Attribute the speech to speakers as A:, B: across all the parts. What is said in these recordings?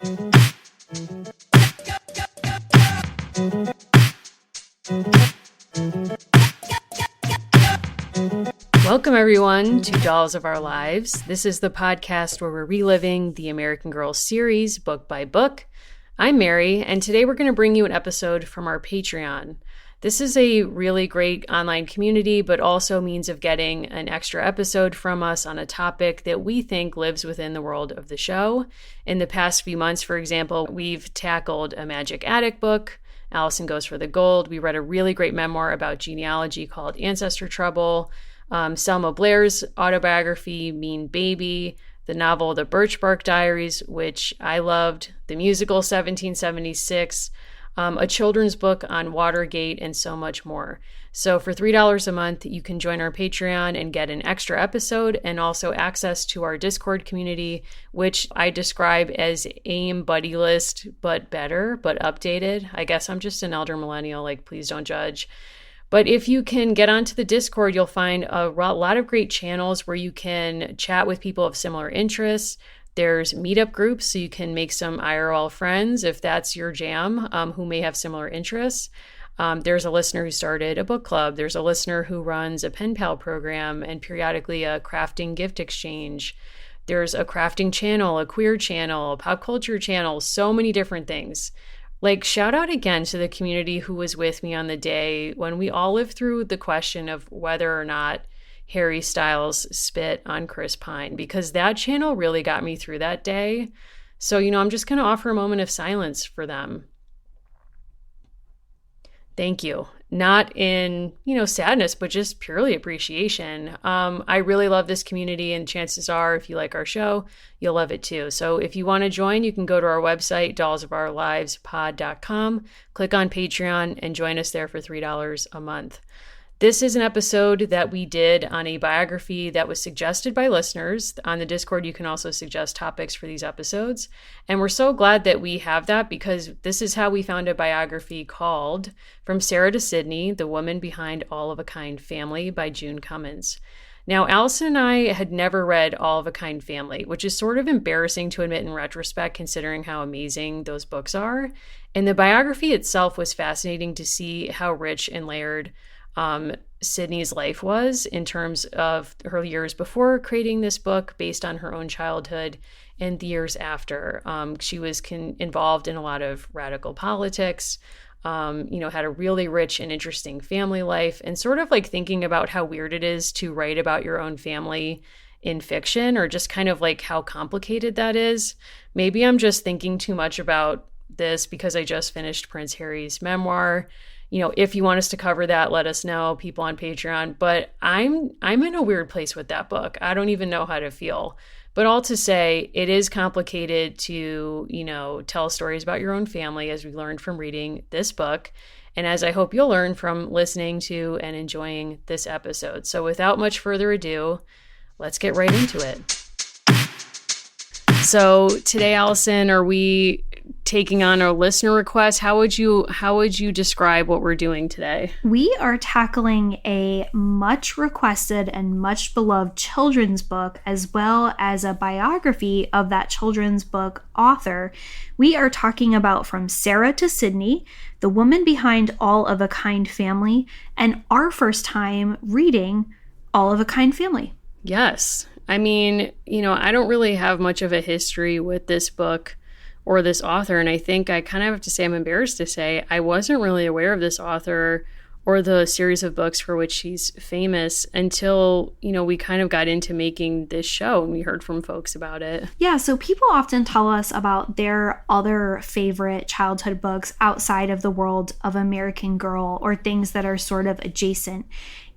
A: Welcome, everyone, to Dolls of Our Lives. This is the podcast where we're reliving the American Girl series book by book. I'm Mary, and today we're going to bring you an episode from our Patreon. This is a really great online community, but also means of getting an extra episode from us on a topic that we think lives within the world of the show. In the past few months, for example, we've tackled a Magic Attic book, Allison Goes for the Gold. We read a really great memoir about genealogy called Ancestor Trouble. Selma Blair's autobiography, Mean Baby, the novel The Birch Bark Diaries, which I loved, the musical 1776, a children's book on Watergate, and so much more. So for $3 a month, you can join our Patreon and get an extra episode and also access to our Discord community, which I describe as AIM Buddy List, but better, but updated. I guess I'm just an elder millennial, please don't judge. But if you can get onto the Discord, you'll find a lot of great channels where you can chat with people of similar interests. There's meetup groups, so you can make some IRL friends if that's your jam, who may have similar interests. There's a listener who started a book club. There's a listener who runs a pen pal program and periodically a crafting gift exchange. There's a crafting channel, a queer channel, a pop culture channel, so many different things. Shout out again to the community who was with me on the day when we all lived through the question of whether or not Harry Styles spit on Chris Pine, because that channel really got me through that day. So, I'm just going to offer a moment of silence for them. Thank you. Not in, sadness, but just purely appreciation. I really love this community, and chances are, if you like our show, you'll love it too. So if you want to join, you can go to our website, dollsofourlivespod.com, click on Patreon, and join us there for $3 a month. This is an episode that we did on a biography that was suggested by listeners. On the Discord, you can also suggest topics for these episodes. And we're so glad that we have that, because this is how we found a biography called From Sarah to Sydney, The Woman Behind All of a Kind Family by June Cummins. Now, Allison and I had never read All of a Kind Family, which is sort of embarrassing to admit in retrospect, considering how amazing those books are. And the biography itself was fascinating to see how rich and layered Sydney's life was in terms of her years before creating this book based on her own childhood and the years after. She was involved in a lot of radical politics, had a really rich and interesting family life, and sort of thinking about how weird it is to write about your own family in fiction, or just kind of how complicated that is. Maybe I'm just thinking too much about this because I just finished Prince Harry's memoir. If you want us to cover that, let us know, people on Patreon. But I'm in a weird place with that book. I don't even know how to feel. But all to say, it is complicated to, tell stories about your own family, as we learned from reading this book, and as I hope you'll learn from listening to and enjoying this episode. So without much further ado, let's get right into it. So today, Allison, are we taking on a listener request? How would you describe what we're doing today?
B: We are tackling a much requested and much beloved children's book, as well as a biography of that children's book author. We are talking about From Sarah to Sydney, The Woman Behind All of a Kind Family, and our first time reading All of a Kind Family.
A: Yes. I mean, I don't really have much of a history with this book or this author, and I think I kind of have to say, I'm embarrassed to say, I wasn't really aware of this author or the series of books for which she's famous until, we kind of got into making this show and we heard from folks about it.
B: Yeah, so people often tell us about their other favorite childhood books outside of the world of American Girl, or things that are sort of adjacent.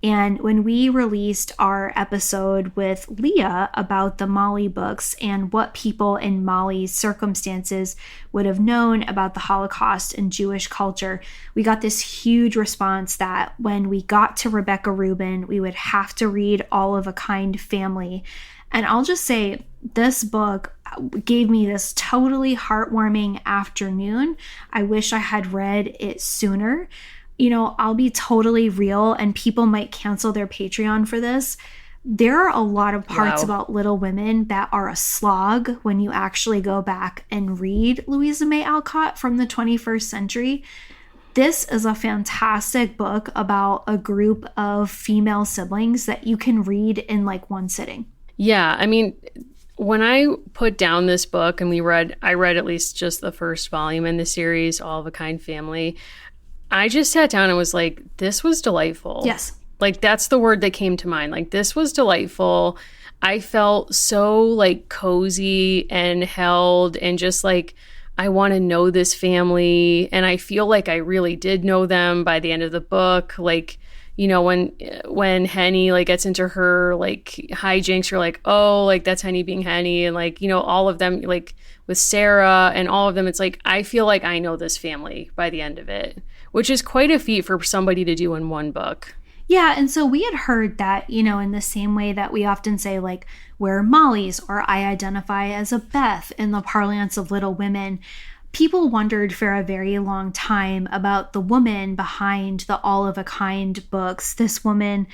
B: And when we released our episode with Leah about the Molly books and what people in Molly's circumstances would have known about the Holocaust and Jewish culture, we got this huge response that when we got to Rebecca Rubin, we would have to read All of a Kind Family. And I'll just say, this book gave me this totally heartwarming afternoon. I wish I had read it sooner. I'll be totally real, and people might cancel their Patreon for this. there are a lot of parts
A: Wow.
B: about Little Women that are a slog when you actually go back and read Louisa May Alcott from the 21st century. This is a fantastic book about a group of female siblings that you can read in like one sitting.
A: Yeah, I mean, when I put down this book and I read at least just the first volume in the series, All of a Kind Family, I just sat down and was like, this was delightful.
B: Yes.
A: Like, that's the word that came to mind. Like, this was delightful. I felt so like cozy and held and just like, I want to know this family. And I feel like I really did know them by the end of the book. Like, you know, when Henny like gets into her like hijinks, you're like, oh, like that's Henny being Henny. And like, you know, all of them, like with Sarah and all of them, it's like, I feel like I know this family by the end of it, which is quite a feat for somebody to do in one book.
B: Yeah, and so we had heard that, you know, in the same way that we often say, like, we're Molly's or I identify as a Beth in the parlance of Little Women, people wondered for a very long time about the woman behind the All of a Kind books, this woman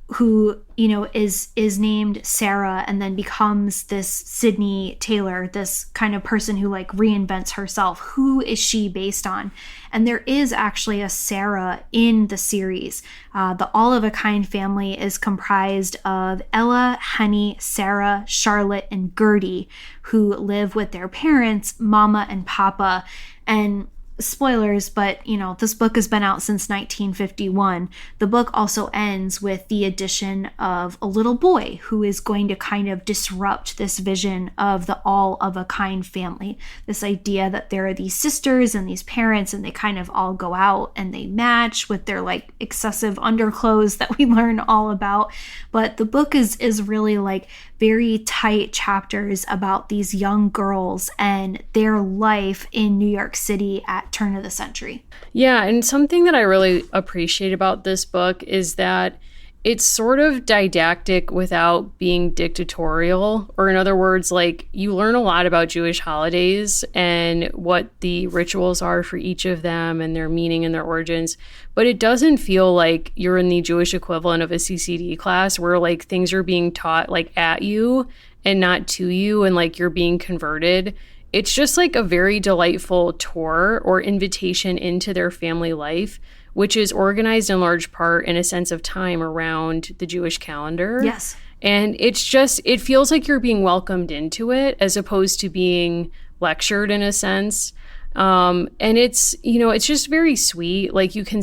B: who, you know, is named Sarah and then becomes this Sydney Taylor, this kind of person who like reinvents herself. Who is she based on? And there is actually a Sarah in the series. The All of a Kind family is comprised of Ella, Henny, Sarah, Charlotte, and Gertie, who live with their parents, Mama and Papa. And spoilers, but you know, this book has been out since 1951. The book also ends with the addition of a little boy who is going to kind of disrupt this vision of the all of a kind family. This idea that there are these sisters and these parents and they kind of all go out and they match with their like excessive underclothes that we learn all about. But the book is really like very tight chapters about these young girls and their life in New York City at turn of the century.
A: Yeah, and something that I really appreciate about this book is that it's sort of didactic without being dictatorial. Or in other words, like you learn a lot about Jewish holidays and what the rituals are for each of them and their meaning and their origins. But it doesn't feel like you're in the Jewish equivalent of a CCD class where like things are being taught like at you and not to you and like you're being converted. It's just like a very delightful tour or invitation into their family life, which is organized in large part in a sense of time around the Jewish calendar.
B: Yes.
A: And it's just, it feels like you're being welcomed into it as opposed to being lectured in a sense. And it's, you know, it's just very sweet. Like you can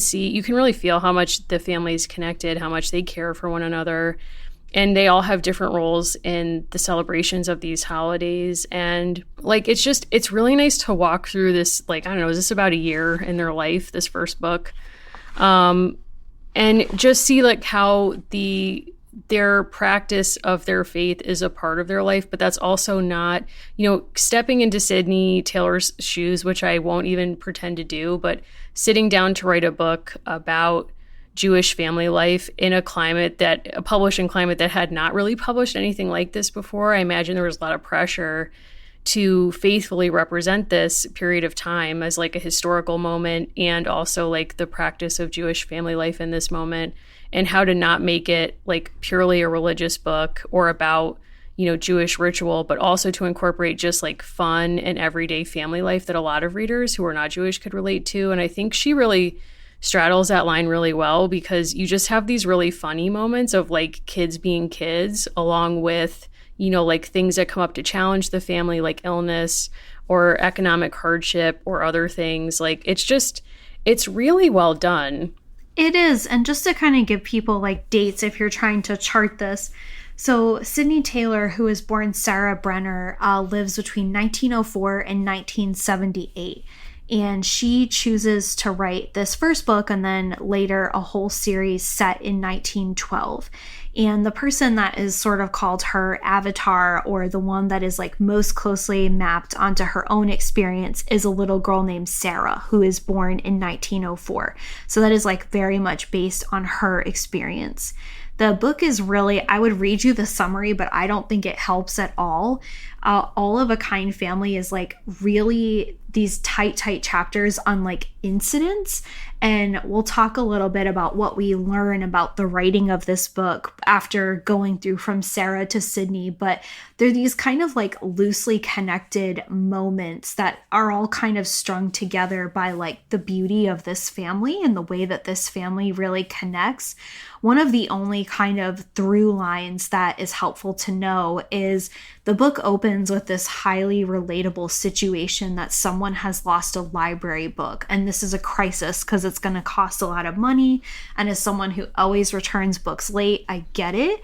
A: really feel how much the family is connected, how much they care for one another. And they all have different roles in the celebrations of these holidays. And like, it's really nice to walk through this, like, I don't know, is this about a year in their life, this first book? And just see like how their practice of their faith is a part of their life, but that's also not, you know, stepping into Sydney Taylor's shoes, which I won't even pretend to do, but sitting down to write a book about Jewish family life in a publishing climate that had not really published anything like this before. I imagine there was a lot of pressure to faithfully represent this period of time as like a historical moment and also like the practice of Jewish family life in this moment and how to not make it like purely a religious book or about, you know, Jewish ritual, but also to incorporate just like fun and everyday family life that a lot of readers who are not Jewish could relate to. And I think she really straddles that line really well because you just have these really funny moments of like kids being kids along with, you know, like things that come up to challenge the family, like illness or economic hardship or other things. Like it's really well done.
B: It is. And just to kind of give people like dates if you're trying to chart this. So Sydney Taylor, who was born Sarah Brenner, lives between 1904 and 1978. And she chooses to write this first book and then later a whole series set in 1912. And the person that is sort of called her avatar or the one that is like most closely mapped onto her own experience is a little girl named Sarah who is born in 1904. So that is like very much based on her experience. The book is really, I would read you the summary, but I don't think it helps at all. All of a Kind Family is like really these tight chapters on like incidents. And we'll talk a little bit about what we learn about the writing of this book after going through from Sarah to Sydney. But they're these kind of like loosely connected moments that are all kind of strung together by like the beauty of this family and the way that this family really connects. One of the only kind of through lines that is helpful to know is the book opens with this highly relatable situation that someone has lost a library book. And this is a crisis because it's going to cost a lot of money. And as someone who always returns books late, I get it.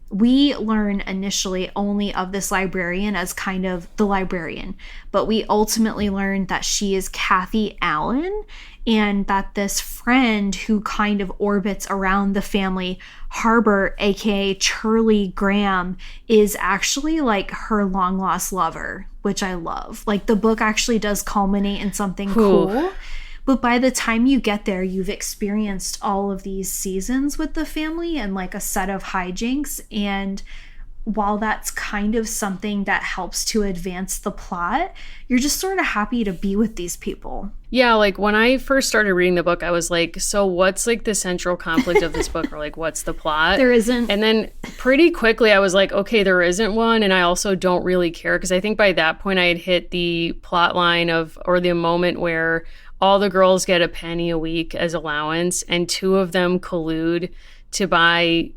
B: We learn initially only of this librarian as kind of the librarian, but we ultimately learn that she is Kathy Allen, and that this friend who kind of orbits around the family, Harbor, aka Charlie Graham, is actually like her long lost lover, which I love. Like the book actually does culminate in something cool. But by the time you get there, you've experienced all of these seasons with the family and like a set of hijinks. And while that's kind of something that helps to advance the plot, you're just sort of happy to be with these people.
A: Yeah, like when I first started reading the book, I was like, so what's like the central conflict of this book, or like what's the plot?
B: There isn't.
A: And then pretty quickly I was like, okay, there isn't one. And I also don't really care, because I think by that point I had hit the plot line of, or the moment where all the girls get a penny a week as allowance, and two of them collude to buy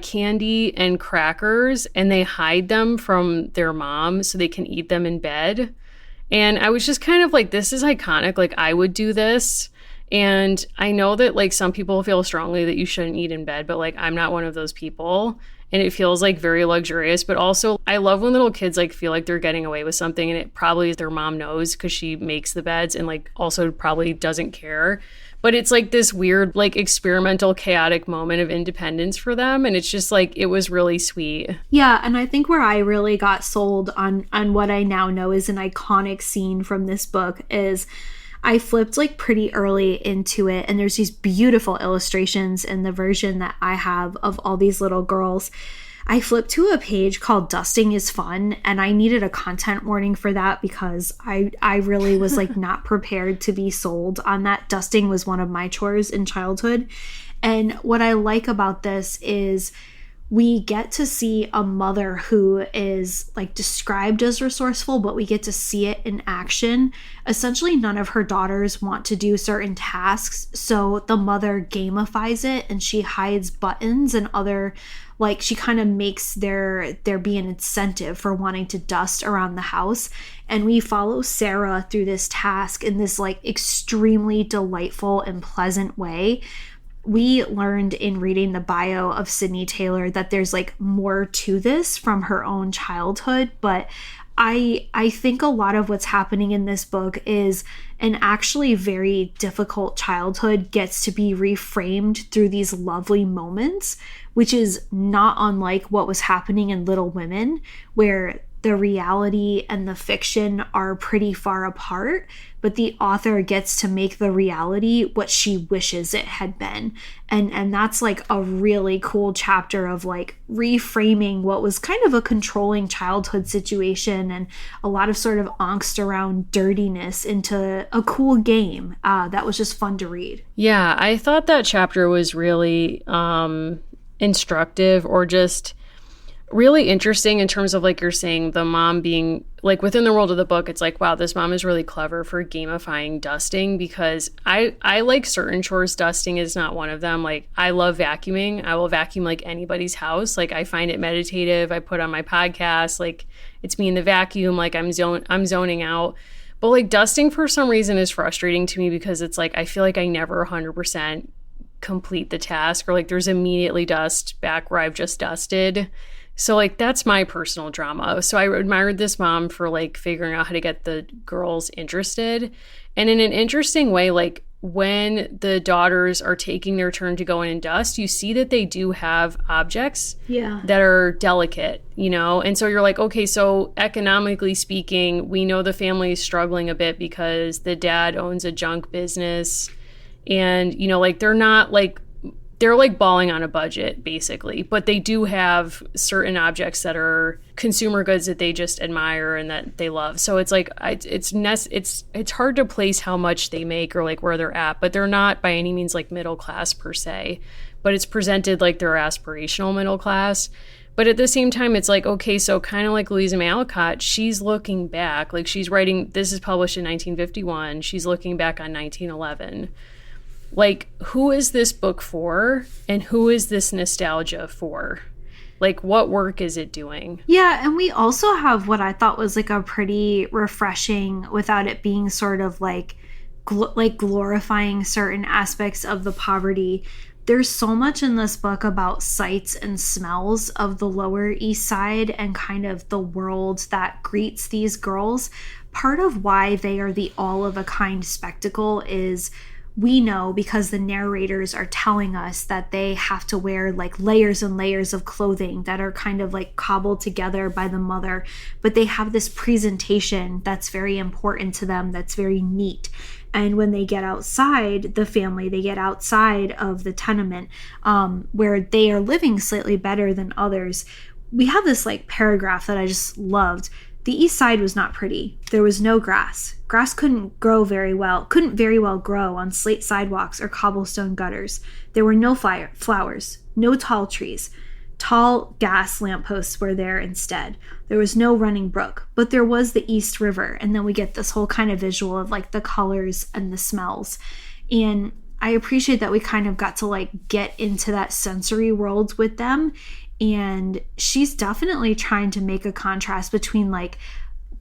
A: candy and crackers, and they hide them from their mom so they can eat them in bed. And I was just kind of like, this is iconic. Like, I would do this. And I know that like some people feel strongly that you shouldn't eat in bed, but like I'm not one of those people. And it feels like very luxurious. But also I love when little kids like feel like they're getting away with something, and it probably their mom knows because she makes the beds and like also probably doesn't care. But it's like this weird, like experimental, chaotic moment of independence for them. And it's just like, it was really sweet.
B: Yeah. And I think where I really got sold on what I now know is an iconic scene from this book is I flipped like pretty early into it. And there's these beautiful illustrations in the version that I have of all these little girls. I flipped to a page called Dusting is Fun, and I needed a content warning for that because I really was like not prepared to be sold on that. Dusting was one of my chores in childhood. And what I like about this is we get to see a mother who is like described as resourceful, but we get to see it in action. Essentially, none of her daughters want to do certain tasks, so the mother gamifies it and she hides buttons and other, like she kind of makes there be an incentive for wanting to dust around the house. And we follow Sarah through this task in this like extremely delightful and pleasant way. We learned in reading the bio of Sydney Taylor that there's like more to this from her own childhood, but I think a lot of what's happening in this book is an actually very difficult childhood gets to be reframed through these lovely moments, which is not unlike what was happening in Little Women, where the reality and the fiction are pretty far apart, but the author gets to make the reality what she wishes it had been. And that's like a really cool chapter of like reframing what was kind of a controlling childhood situation and a lot of sort of angst around dirtiness into a cool game. That was just fun to read.
A: Yeah, I thought that chapter was really instructive, or just really interesting in terms of, like you're saying, the mom being like within the world of the book. It's like, wow, this mom is really clever for gamifying dusting, because I like certain chores. Dusting is not one of them. Like, I love vacuuming. I will vacuum like anybody's house. Like, I find it meditative. I put on my podcast, like it's me in the vacuum, like I'm zoning out. But like dusting for some reason is frustrating to me, because it's like I feel like I never 100% complete the task, or like there's immediately dust back where I've just dusted. So like that's my personal drama. So I admired this mom for like figuring out how to get the girls interested. And in an interesting way, like when the daughters are taking their turn to go in and dust, you see that they do have objects that are delicate, you know? And so you're like, okay, so economically speaking, we know the family is struggling a bit because the dad owns a junk business, and, you know, like they're not like they're like balling on a budget basically, but they do have certain objects that are consumer goods that they just admire and that they love. So it's like it's hard to place how much they make or like where they're at, but they're not by any means like middle class per se, but it's presented like they're aspirational middle class. But at the same time, it's like, okay, so kind of like Louisa May Alcott, she's looking back, like she's writing, this is published in 1951, she's looking back on 1911. Like, who is this book for, and who is this nostalgia for? Like, what work is it doing?
B: Yeah, and we also have what I thought was like a pretty refreshing, without it being sort of like glorifying certain aspects of the poverty. There's so much in this book about sights and smells of the Lower East Side and kind of the world that greets these girls. Part of why they are the all-of-a-kind spectacle is we know because the narrators are telling us that they have to wear like layers and layers of clothing that are kind of like cobbled together by the mother, but they have this presentation that's very important to them, that's very neat. And when they get outside the family, they get outside of the tenement where they are living slightly better than others. We have this like paragraph that I just loved. The East Side was not pretty. There was no grass. Grass couldn't very well grow on slate sidewalks or cobblestone gutters. There were no flowers, no tall trees. Tall gas lampposts were there instead. There was no running brook, but there was the East River. And then we get this whole kind of visual of like the colors and the smells. And I appreciate that we kind of got to like get into that sensory world with them. And she's definitely trying to make a contrast between like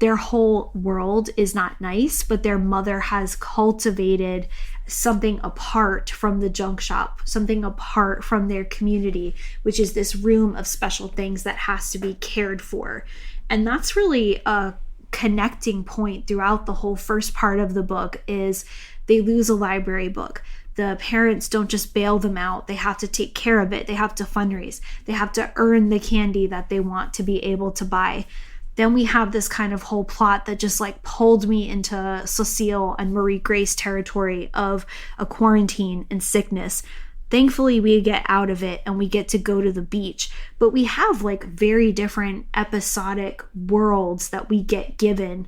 B: their whole world is not nice, but their mother has cultivated something apart from the junk shop, something apart from their community, which is this room of special things that has to be cared for. And that's really a connecting point throughout the whole first part of the book is they lose a library book. The parents don't just bail them out. They have to take care of it. They have to fundraise. They have to earn the candy that they want to be able to buy. Then we have this kind of whole plot that just like pulled me into Cecile and Marie Grace territory of a quarantine and sickness. Thankfully, we get out of it and we get to go to the beach. But we have like very different episodic worlds that we get given.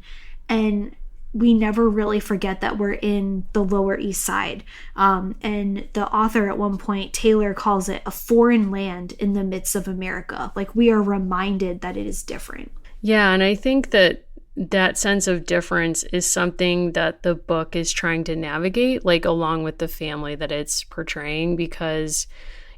B: And we never really forget that we're in the Lower East Side. And the author at one point, Taylor, calls it a foreign land in the midst of America. Like we are reminded that it is different.
A: Yeah, and I think that sense of difference is something that the book is trying to navigate, like along with the family that it's portraying, because,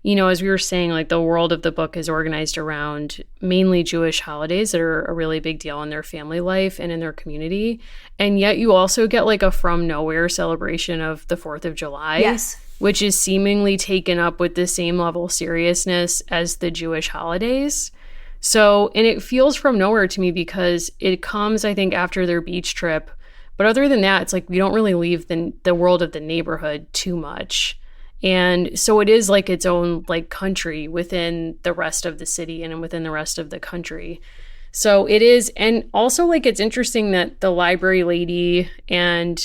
A: you know, as we were saying, like the world of the book is organized around mainly Jewish holidays that are a really big deal in their family life and in their community. And yet you also get like a from nowhere celebration of the 4th of July.
B: Yes.
A: Which is seemingly taken up with the same level of seriousness as the Jewish holidays. So, and it feels from nowhere to me because it comes, I think, after their beach trip. But other than that, it's like we don't really leave the world of the neighborhood too much. And so it is like its own like country within the rest of the city and within the rest of the country. So it is. And also like it's interesting that the library lady and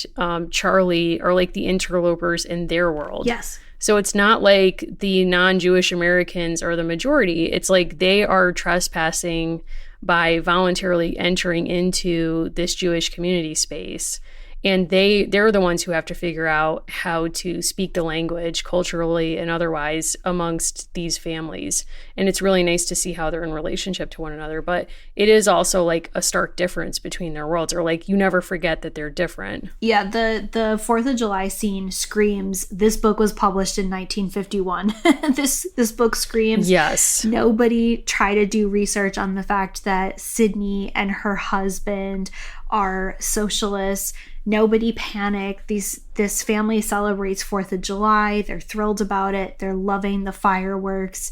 A: Charlie are like the interlopers in their world.
B: Yes.
A: So it's not like the non-Jewish Americans are the majority. It's like they are trespassing by voluntarily entering into this Jewish community space. And they're the ones who have to figure out how to speak the language culturally and otherwise amongst these families. And it's really nice to see how they're in relationship to one another. But it is also like a stark difference between their worlds, or like you never forget that they're different.
B: Yeah, the 4th of July scene screams, this book was published in 1951. This book screams.
A: Yes.
B: Nobody tried to do research on the fact that Sydney and her husband are socialists. Nobody panicked. This family celebrates 4th of July. They're thrilled about it. They're loving the fireworks,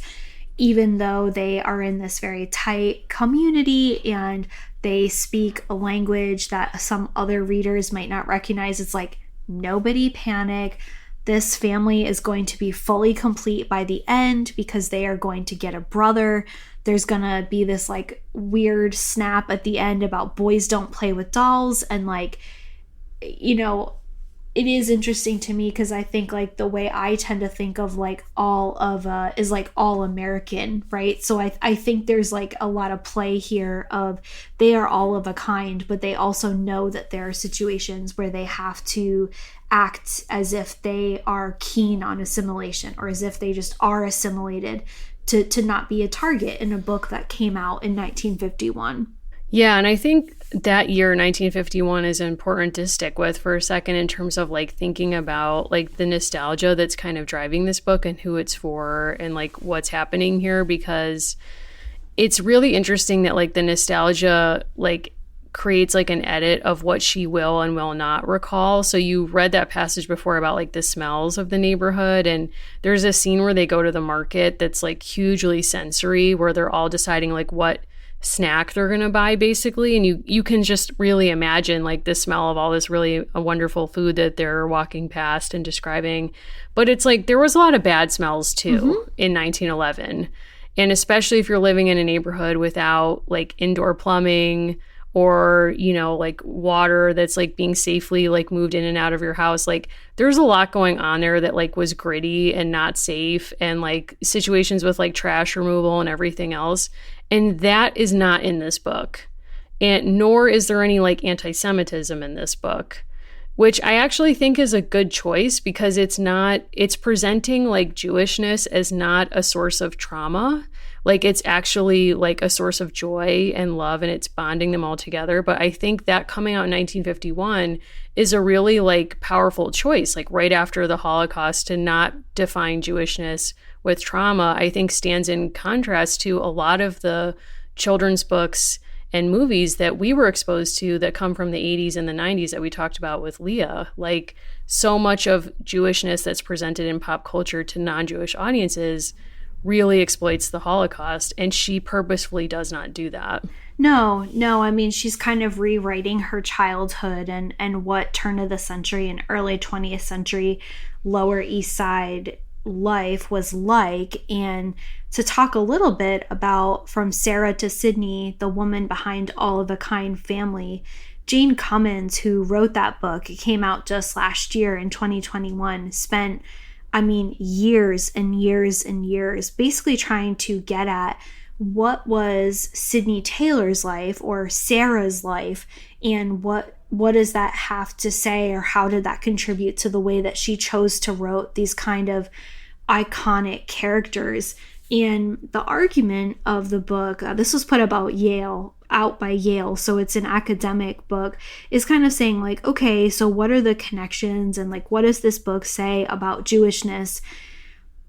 B: even though they are in this very tight community and they speak a language that some other readers might not recognize. It's like, nobody panic. This family is going to be fully complete by the end because they are going to get a brother. There's going to be this like weird snap at the end about boys don't play with dolls, and like, you know, it is interesting to me because I think like the way I tend to think of like all of is like all American, right? So I think there's like a lot of play here of they are all of a kind, but they also know that there are situations where they have to act as if they are keen on assimilation or as if they just are assimilated to not be a target in a book that came out in 1951.
A: Yeah, and I think that year, 1951, is important to stick with for a second in terms of like thinking about like the nostalgia that's kind of driving this book and who it's for and like what's happening here, because it's really interesting that like the nostalgia like creates like an edit of what she will and will not recall. So you read that passage before about like the smells of the neighborhood, and there's a scene where they go to the market that's like hugely sensory, where they're all deciding like what snack they're going to buy basically, and you can just really imagine like the smell of all this really wonderful food that they're walking past and describing. But it's like there was a lot of bad smells too in 1911, and especially if you're living in a neighborhood without like indoor plumbing or, you know, like water that's like being safely like moved in and out of your house. Like there's a lot going on there that like was gritty and not safe, and like situations with like trash removal and everything else. And that is not in this book. And nor is there any like anti-Semitism in this book, which I actually think is a good choice because it's presenting like Jewishness as not a source of trauma. Like it's actually like a source of joy and love, and it's bonding them all together. But I think that coming out in 1951 is a really like powerful choice, like right after the Holocaust, to not define Jewishness with trauma, I think stands in contrast to a lot of the children's books and movies that we were exposed to that come from the 80s and the 90s that we talked about with Leah. Like so much of Jewishness that's presented in pop culture to non-Jewish audiences really exploits the Holocaust, and she purposefully does not do that.
B: No, I mean, she's kind of rewriting her childhood and what turn of the century and early 20th century Lower East Side life was like. And to talk a little bit about From Sarah to Sydney, the woman behind All of a Kind Family, Jane Cummins, who wrote that book, it came out just last year in 2021, spent years and years and years basically trying to get at what was Sydney Taylor's life or Sarah's life, and what does that have to say, or how did that contribute to the way that she chose to write these kind of iconic characters. And the argument of the book, this was put out by Yale, so it's an academic book, is kind of saying like, okay, so what are the connections and like what does this book say about Jewishness?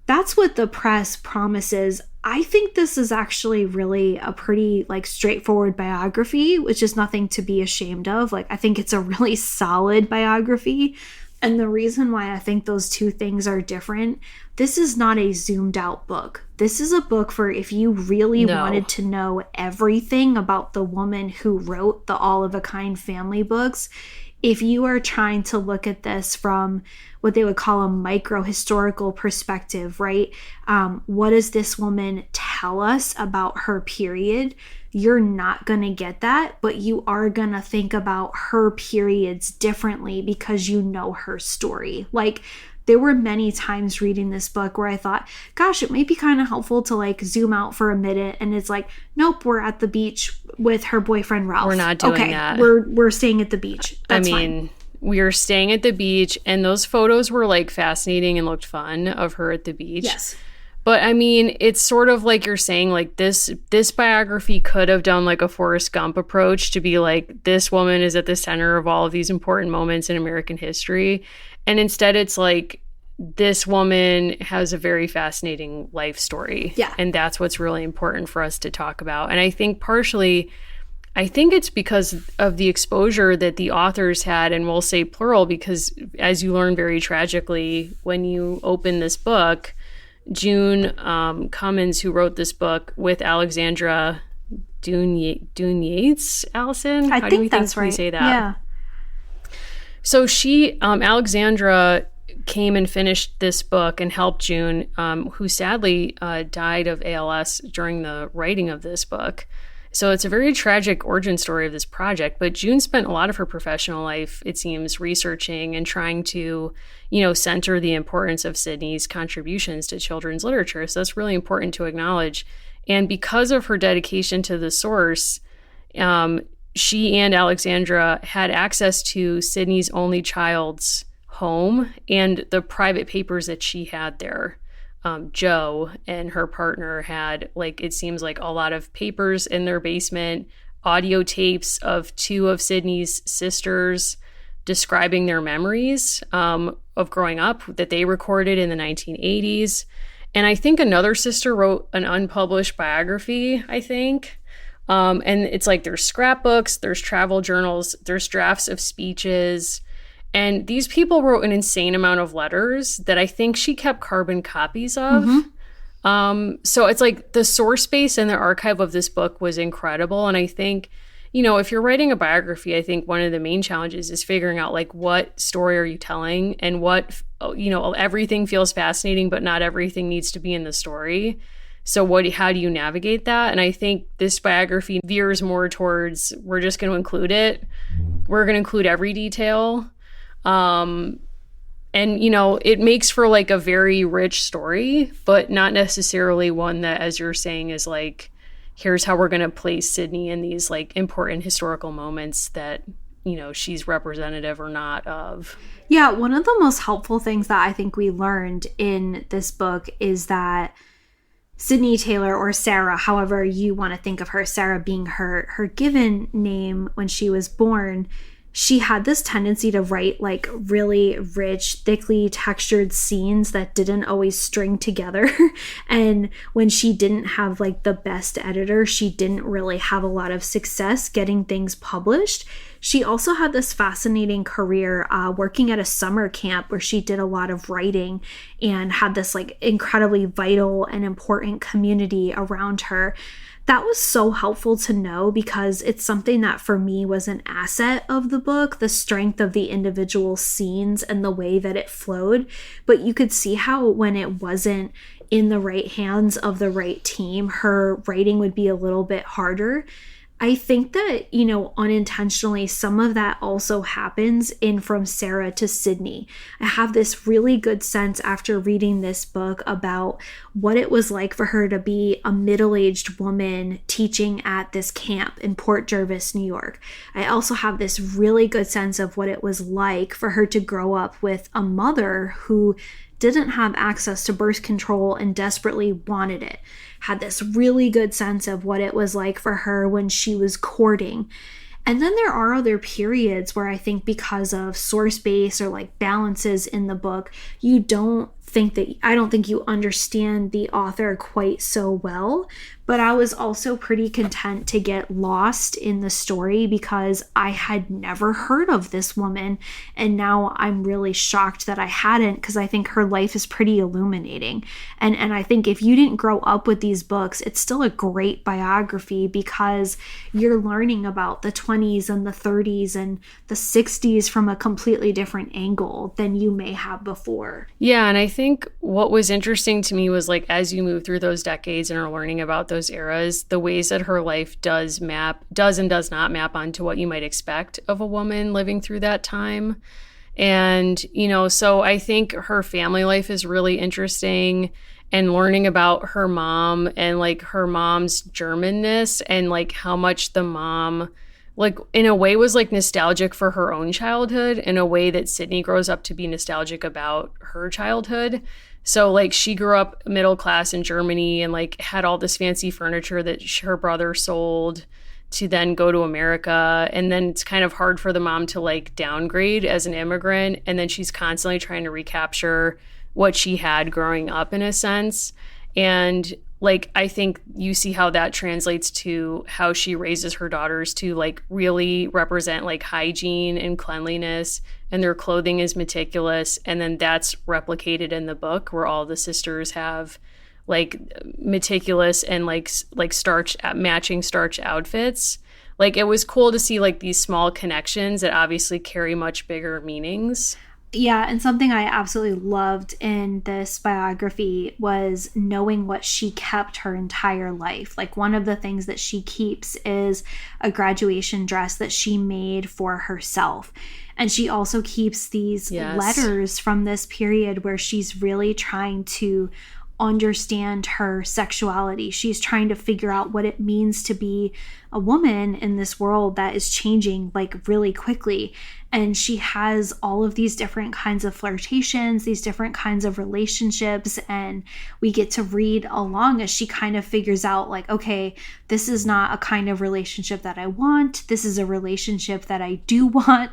B: That's what the press promises. I think this is actually really a pretty like straightforward biography, which is nothing to be ashamed of. Like I think it's a really solid biography. And the reason why I think those two things are different, this is not a zoomed out book. This is a book for if you really wanted to know everything about the woman who wrote the All of a Kind family books. If you are trying to look at this from what they would call a micro-historical perspective, right? What does this woman tell us about her period? You're not going to get that, but you are going to think about her periods differently because you know her story. Like, there were many times reading this book where I thought, gosh, it might be kind of helpful to like zoom out for a minute. And it's like, nope, we're at the beach with her boyfriend, Ralph.
A: We're not doing that.
B: We're staying at the beach. That's fine.
A: We were staying at the beach, and those photos were like fascinating and looked fun of her at the beach.
B: Yes.
A: But I mean, it's sort of like you're saying, like this biography could have done like a Forrest Gump approach to be like, this woman is at the center of all of these important moments in American history. And instead it's like, this woman has a very fascinating life story.
B: Yeah.
A: And that's what's really important for us to talk about. And I think it's because of the exposure that the authors had, and we'll say plural because as you learn very tragically when you open this book, June Cummins, who wrote this book with Alexandra Dune-Yates, Allison?
B: I think that's right.
A: We say that?
B: Yeah.
A: So she, Alexandra, came and finished this book and helped June, who sadly died of ALS during the writing of this book. So it's a very tragic origin story of this project, but June spent a lot of her professional life, it seems, researching and trying to, center the importance of Sidney's contributions to children's literature. So that's really important to acknowledge. And because of her dedication to the source, she and Alexandra had access to Sidney's only child's home and the private papers that she had there. Jo and her partner had, it seems like a lot of papers in their basement, audio tapes of two of Sidney's sisters describing their memories of growing up that they recorded in the 1980s. And I think another sister wrote an unpublished biography, I think. And it's there's scrapbooks, there's travel journals, there's drafts of speeches. And these people wrote an insane amount of letters that I think she kept carbon copies of. Mm-hmm. So it's the source space and the archive of this book was incredible. And I think, if you're writing a biography, I think one of the main challenges is figuring out what story are you telling and what, everything feels fascinating, but not everything needs to be in the story. So how do you navigate that? And I think this biography veers more towards, we're just going to include it. We're going to include every detail. And, it makes for a very rich story, but not necessarily one that, as you're saying, is here's how we're going to place Sidney in these important historical moments that, she's representative or not of.
B: Yeah. One of the most helpful things that I think we learned in this book is that Sidney Taylor, or Sarah, however you want to think of her, Sarah being her given name when she was born, she had this tendency to write really rich, thickly textured scenes that didn't always string together. And when she didn't have the best editor, she didn't really have a lot of success getting things published. She also had this fascinating career working at a summer camp where she did a lot of writing and had this incredibly vital and important community around her. That was so helpful to know because it's something that for me was an asset of the book, the strength of the individual scenes and the way that it flowed. But you could see how when it wasn't in the right hands of the right team, her writing would be a little bit harder. I think that, unintentionally, some of that also happens in From Sarah to Sidney. I have this really good sense after reading this book about what it was like for her to be a middle-aged woman teaching at this camp in Port Jervis, New York. I also have this really good sense of what it was like for her to grow up with a mother who didn't have access to birth control and desperately wanted it. Had this really good sense of what it was like for her when she was courting. And then there are other periods where I think because of source base or balances in the book, I don't think you understand the author quite so well. But I was also pretty content to get lost in the story because I had never heard of this woman. And now I'm really shocked that I hadn't, because I think her life is pretty illuminating. And I think if you didn't grow up with these books, it's still a great biography because you're learning about the 20s and the 30s and the 60s from a completely different angle than you may have before.
A: Yeah, and I think what was interesting to me was as you move through those decades and are learning about those eras, the ways that her life does and does not map onto what you might expect of a woman living through that time. And, so I think her family life is really interesting, and learning about her mom and her mom's Germanness and how much the mom in a way was nostalgic for her own childhood in a way that Sidney grows up to be nostalgic about her childhood. So she grew up middle class in Germany and had all this fancy furniture that her brother sold to then go to America. And then it's kind of hard for the mom to downgrade as an immigrant. And then she's constantly trying to recapture what she had growing up in a sense. And I think you see how that translates to how she raises her daughters to really represent hygiene and cleanliness, and their clothing is meticulous. And then that's replicated in the book where all the sisters have meticulous and starch matching starch outfits. It was cool to see these small connections that obviously carry much bigger meanings.
B: Yeah, and something I absolutely loved in this biography was knowing what she kept her entire life. Like, one of the things that she keeps is a graduation dress that she made for herself. And she also keeps these letters from this period where she's really trying to understand her sexuality. She's trying to figure out what it means to be a woman in this world that is changing like really quickly. And she has all of these different kinds of flirtations, these different kinds of relationships. And we get to read along as she kind of figures out, like, okay, this is not a kind of relationship that I want. This is a relationship that I do want.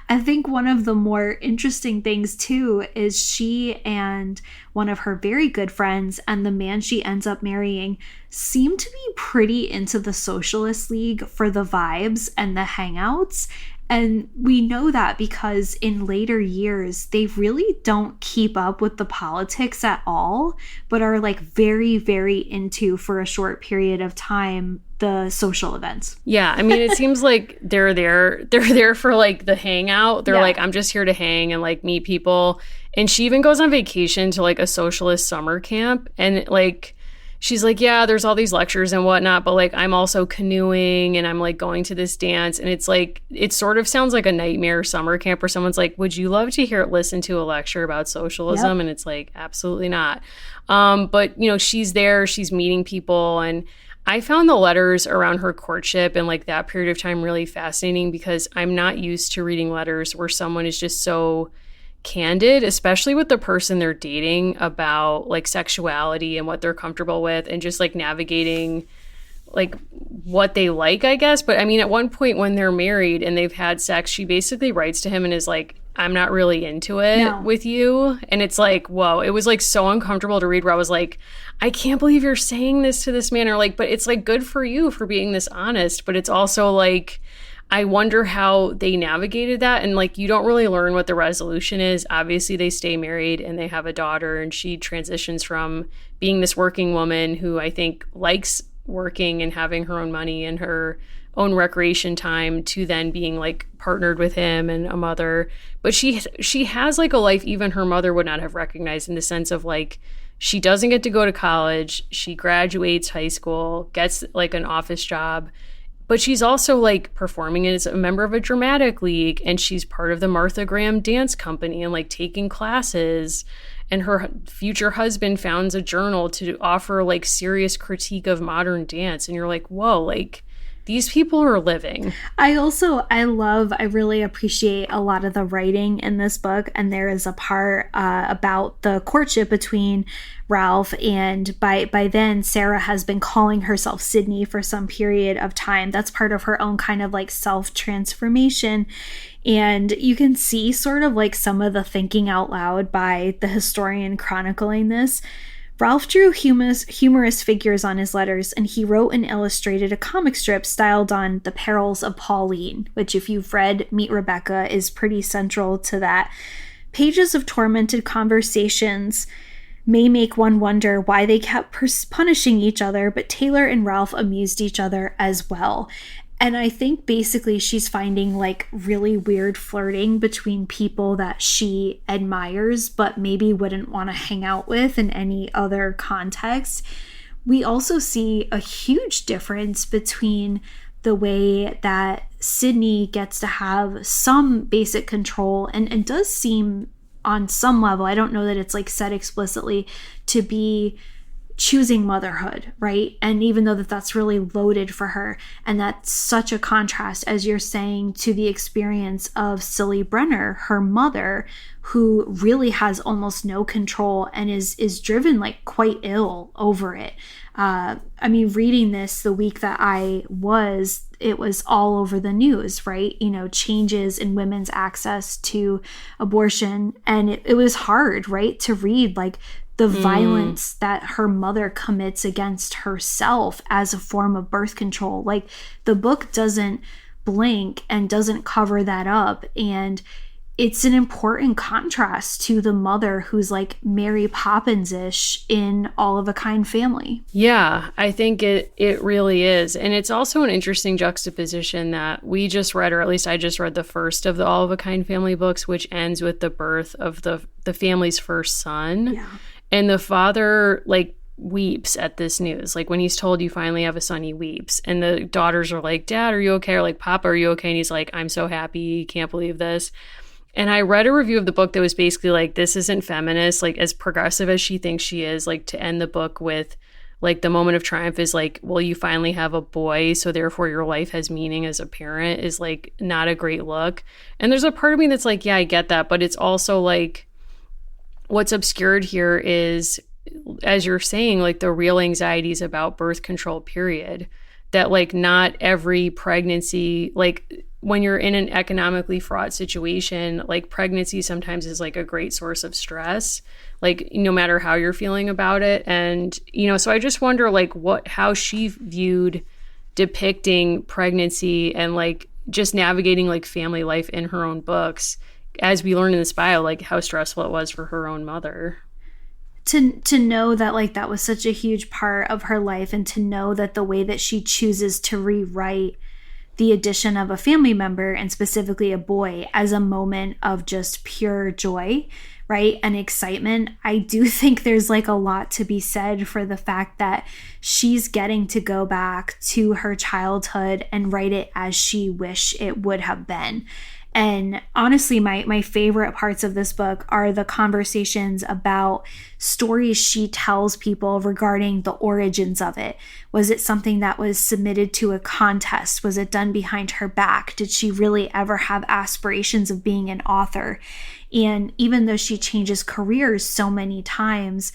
B: I think one of the more interesting things, too, is she and one of her very good friends and the man she ends up marrying seem to be pretty into the Socialist League for the vibes and the hangouts. And we know that because in later years, they really don't keep up with the politics at all, but are like very, very into, for a short period of time, the social events.
A: Yeah, I mean, it seems like they're there for like the hangout. They're like, I'm just here to hang and like meet people. And she even goes on vacation to like a socialist summer camp, and like she's like, yeah, there's all these lectures and whatnot, but like I'm also canoeing and I'm like going to this dance. And it's like, it sort of sounds like a nightmare summer camp where someone's like, would you love to listen to a lecture about socialism? Yep. And it's like, absolutely not. But, you know, she's there, she's meeting people. And I found the letters around her courtship and like that period of time really fascinating, because I'm not used to reading letters where someone is just so candid, especially with the person they're dating, about like sexuality and what they're comfortable with and just like navigating like what they like, I guess. But I mean, at one point when they're married and they've had sex, she basically writes to him and is like, I'm not really into it with you. And it's like, whoa, it was like so uncomfortable to read, where I was like, I can't believe you're saying this to this man. Or like, but it's like, good for you for being this honest. But it's also like, I wonder how they navigated that. And like, you don't really learn what the resolution is. Obviously, they stay married and they have a daughter, and she transitions from being this working woman who I think likes working and having her own money and her own recreation time to then being like partnered with him and a mother. But she has like a life even her mother would not have recognized, in the sense of like, she doesn't get to go to college. She graduates high school, gets like an office job. But she's also like performing as a member of a dramatic league, and she's part of the Martha Graham dance company and like taking classes. And her future husband founds a journal to offer like serious critique of modern dance. And you're like, whoa, like these people are living.
B: I really appreciate a lot of the writing in this book. And there is a part about the courtship between Ralph, and by then Sarah has been calling herself Sydney for some period of time. That's part of her own kind of like self-transformation. And you can see sort of like some of the thinking out loud by the historian chronicling this. Ralph drew humorous figures on his letters, and he wrote and illustrated a comic strip styled on The Perils of Pauline, which, if you've read Meet Rebecca, is pretty central to that. Pages of tormented conversations may make one wonder why they kept punishing each other, but Taylor and Ralph amused each other as well. And I think basically she's finding like really weird flirting between people that she admires but maybe wouldn't want to hang out with in any other context. We also see a huge difference between the way that Sydney gets to have some basic control and does seem on some level, I don't know that it's like said explicitly, to be choosing motherhood, right? And even though that's really loaded for her, and that's such a contrast, as you're saying, to the experience of Cilly Brenner, her mother, who really has almost no control and is driven like quite ill over it. I mean, reading this the week that it was all over the news, right? You know, changes in women's access to abortion. And it was hard, right, to read like the violence that her mother commits against herself as a form of birth control. Like, the book doesn't blink and doesn't cover that up. And it's an important contrast to the mother who's like Mary Poppins-ish in All of a Kind Family.
A: Yeah, I think it really is. And it's also an interesting juxtaposition that we just read, or at least I just read the first of the All of a Kind Family books, which ends with the birth of the family's first son.
B: Yeah.
A: And the father, like, weeps at this news. Like, when he's told you finally have a son, he weeps. And the daughters are like, Dad, are you okay? Or like, Papa, are you okay? And he's like, I'm so happy. Can't believe this. And I read a review of the book that was basically like, this isn't feminist, like as progressive as she thinks she is, like to end the book with like the moment of triumph is like, well, you finally have a boy, so therefore your life has meaning as a parent, is like not a great look. And there's a part of me that's like, yeah, I get that. But it's also like, what's obscured here is, as you're saying, like the real anxieties about birth control, period. That like not every pregnancy, like when you're in an economically fraught situation, like pregnancy sometimes is like a great source of stress, like no matter how you're feeling about it. And, you know, so I just wonder like how she viewed depicting pregnancy and like just navigating like family life in her own books, as we learn in this bio, like how stressful it was for her own mother.
B: To know that like that was such a huge part of her life, and to know that the way that she chooses to rewrite the addition of a family member, and specifically a boy, as a moment of just pure joy, right, and excitement, I do think there's like a lot to be said for the fact that she's getting to go back to her childhood and write it as she wished it would have been. And honestly, my favorite parts of this book are the conversations about stories she tells people regarding the origins of it. Was it something that was submitted to a contest? Was it done behind her back? Did she really ever have aspirations of being an author? And even though she changes careers so many times,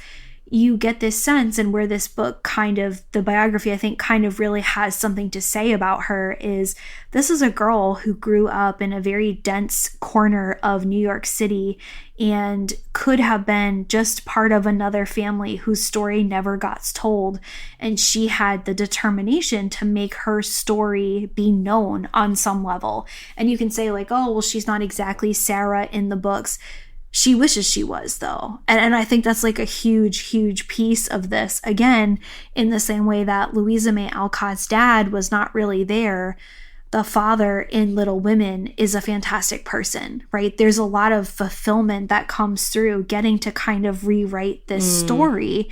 B: you get this sense, and where this book kind of, the biography, I think kind of really has something to say about her, is this is a girl who grew up in a very dense corner of New York City and could have been just part of another family whose story never got told. And she had the determination to make her story be known on some level. And you can say like, oh, well, she's not exactly Sarah in the books. She wishes she was, though. And I think that's like a huge, huge piece of this. Again, in the same way that Louisa May Alcott's dad was not really there, the father in Little Women is a fantastic person, right? There's a lot of fulfillment that comes through getting to kind of rewrite this story.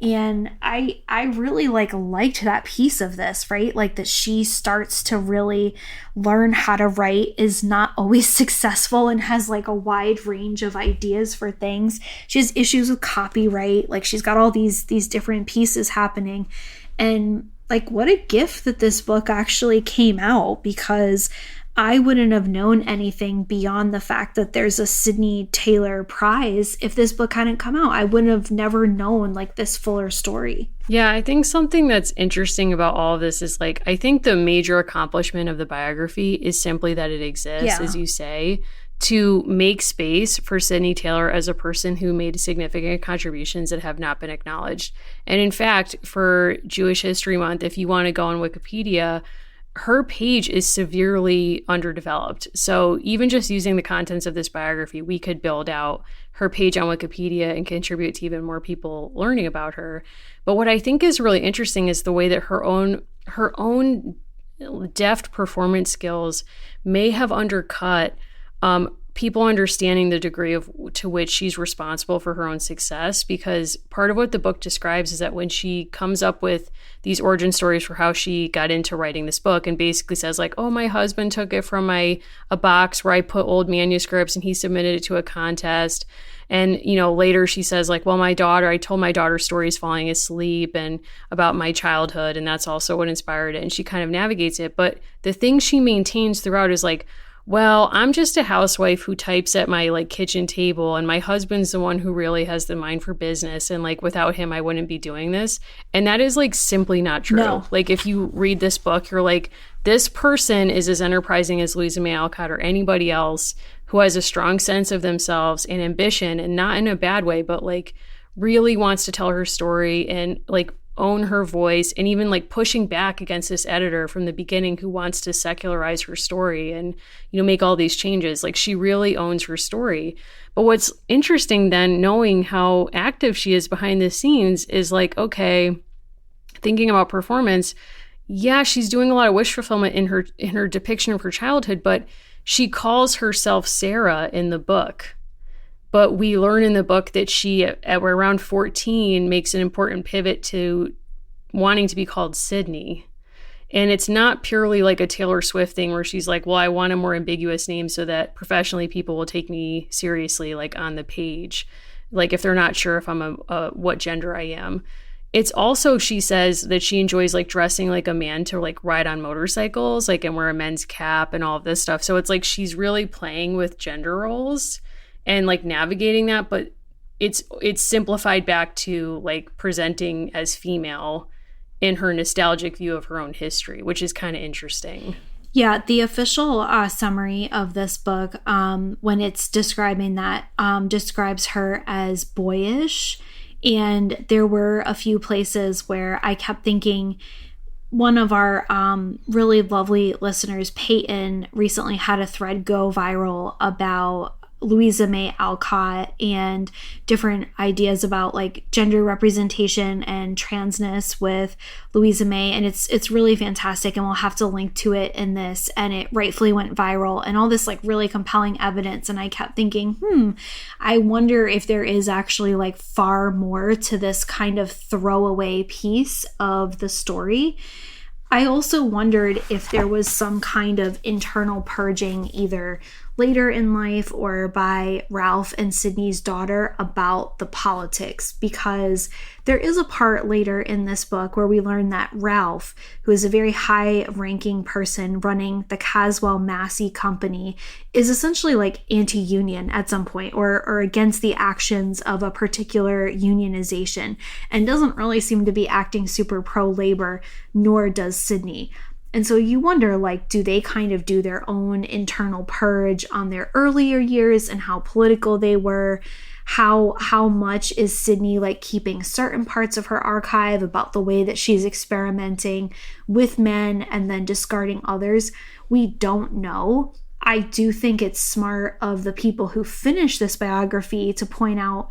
B: And I really liked that piece of this, right? Like that she starts to really learn how to write, is not always successful, and has like a wide range of ideas for things. She has issues with copyright. Like she's got all these different pieces happening. And like, what a gift that this book actually came out, because I wouldn't have known anything beyond the fact that there's a Sydney Taylor Prize if this book hadn't come out. I wouldn't have never known like this fuller story.
A: Yeah, I think something that's interesting about all of this is like, I think the major accomplishment of the biography is simply that it exists, as you say, to make space for Sydney Taylor as a person who made significant contributions that have not been acknowledged. And in fact, for Jewish History Month, if you want to go on Wikipedia, her page is severely underdeveloped. So even just using the contents of this biography, we could build out her page on Wikipedia and contribute to even more people learning about her. But what I think is really interesting is the way that her own deft performance skills may have undercut people understanding the degree to which she's responsible for her own success. Because part of what the book describes is that when she comes up with these origin stories for how she got into writing this book, and basically says like, oh, my husband took it from a box where I put old manuscripts and he submitted it to a contest. And, you know, later she says like, well, I told my daughter stories falling asleep and about my childhood, and that's also what inspired it. And she kind of navigates it. But the thing she maintains throughout is like, well, I'm just a housewife who types at my like kitchen table, and my husband's the one who really has the mind for business, and like without him I wouldn't be doing this. And that is like simply not true. No. Like if you read this book, you're like, this person is as enterprising as Louisa May Alcott or anybody else who has a strong sense of themselves and ambition, and not in a bad way, but like really wants to tell her story and like own her voice, and even like pushing back against this editor from the beginning who wants to secularize her story and, make all these changes. Like, she really owns her story. But what's interesting then, knowing how active she is behind the scenes, is like, okay, thinking about performance, yeah, she's doing a lot of wish fulfillment in her depiction of her childhood, but she calls herself Sarah in the book. But we learn in the book that she, at around 14, makes an important pivot to wanting to be called Sydney. And it's not purely like a Taylor Swift thing where she's like, well, I want a more ambiguous name so that professionally people will take me seriously, like on the page, like if they're not sure if I'm what gender I am. It's also, she says that she enjoys like dressing like a man to like ride on motorcycles, like, and wear a men's cap and all of this stuff. So it's like she's really playing with gender roles and like navigating that, but it's simplified back to like presenting as female in her nostalgic view of her own history, which is kind of interesting.
B: Yeah, the official summary of this book, when it's describing that, describes her as boyish. And there were a few places where I kept thinking, one of our really lovely listeners, Peyton, recently had a thread go viral about Louisa May Alcott and different ideas about like gender representation and transness with Louisa May, and it's really fantastic, and we'll have to link to it in this. And it rightfully went viral and all this like really compelling evidence, and I kept thinking, I wonder if there is actually like far more to this kind of throwaway piece of the story. I also wondered if there was some kind of internal purging either later in life or by Ralph and Sydney's daughter about the politics, because there is a part later in this book where we learn that Ralph, who is a very high-ranking person running the Caswell Massey Company, is essentially like anti-union at some point or against the actions of a particular unionization, and doesn't really seem to be acting super pro-labor, nor does Sydney. And so you wonder, like, do they kind of do their own internal purge on their earlier years and how political they were? How much is Sydney like keeping certain parts of her archive about the way that she's experimenting with men and then discarding others? We don't know. I do think it's smart of the people who finish this biography to point out,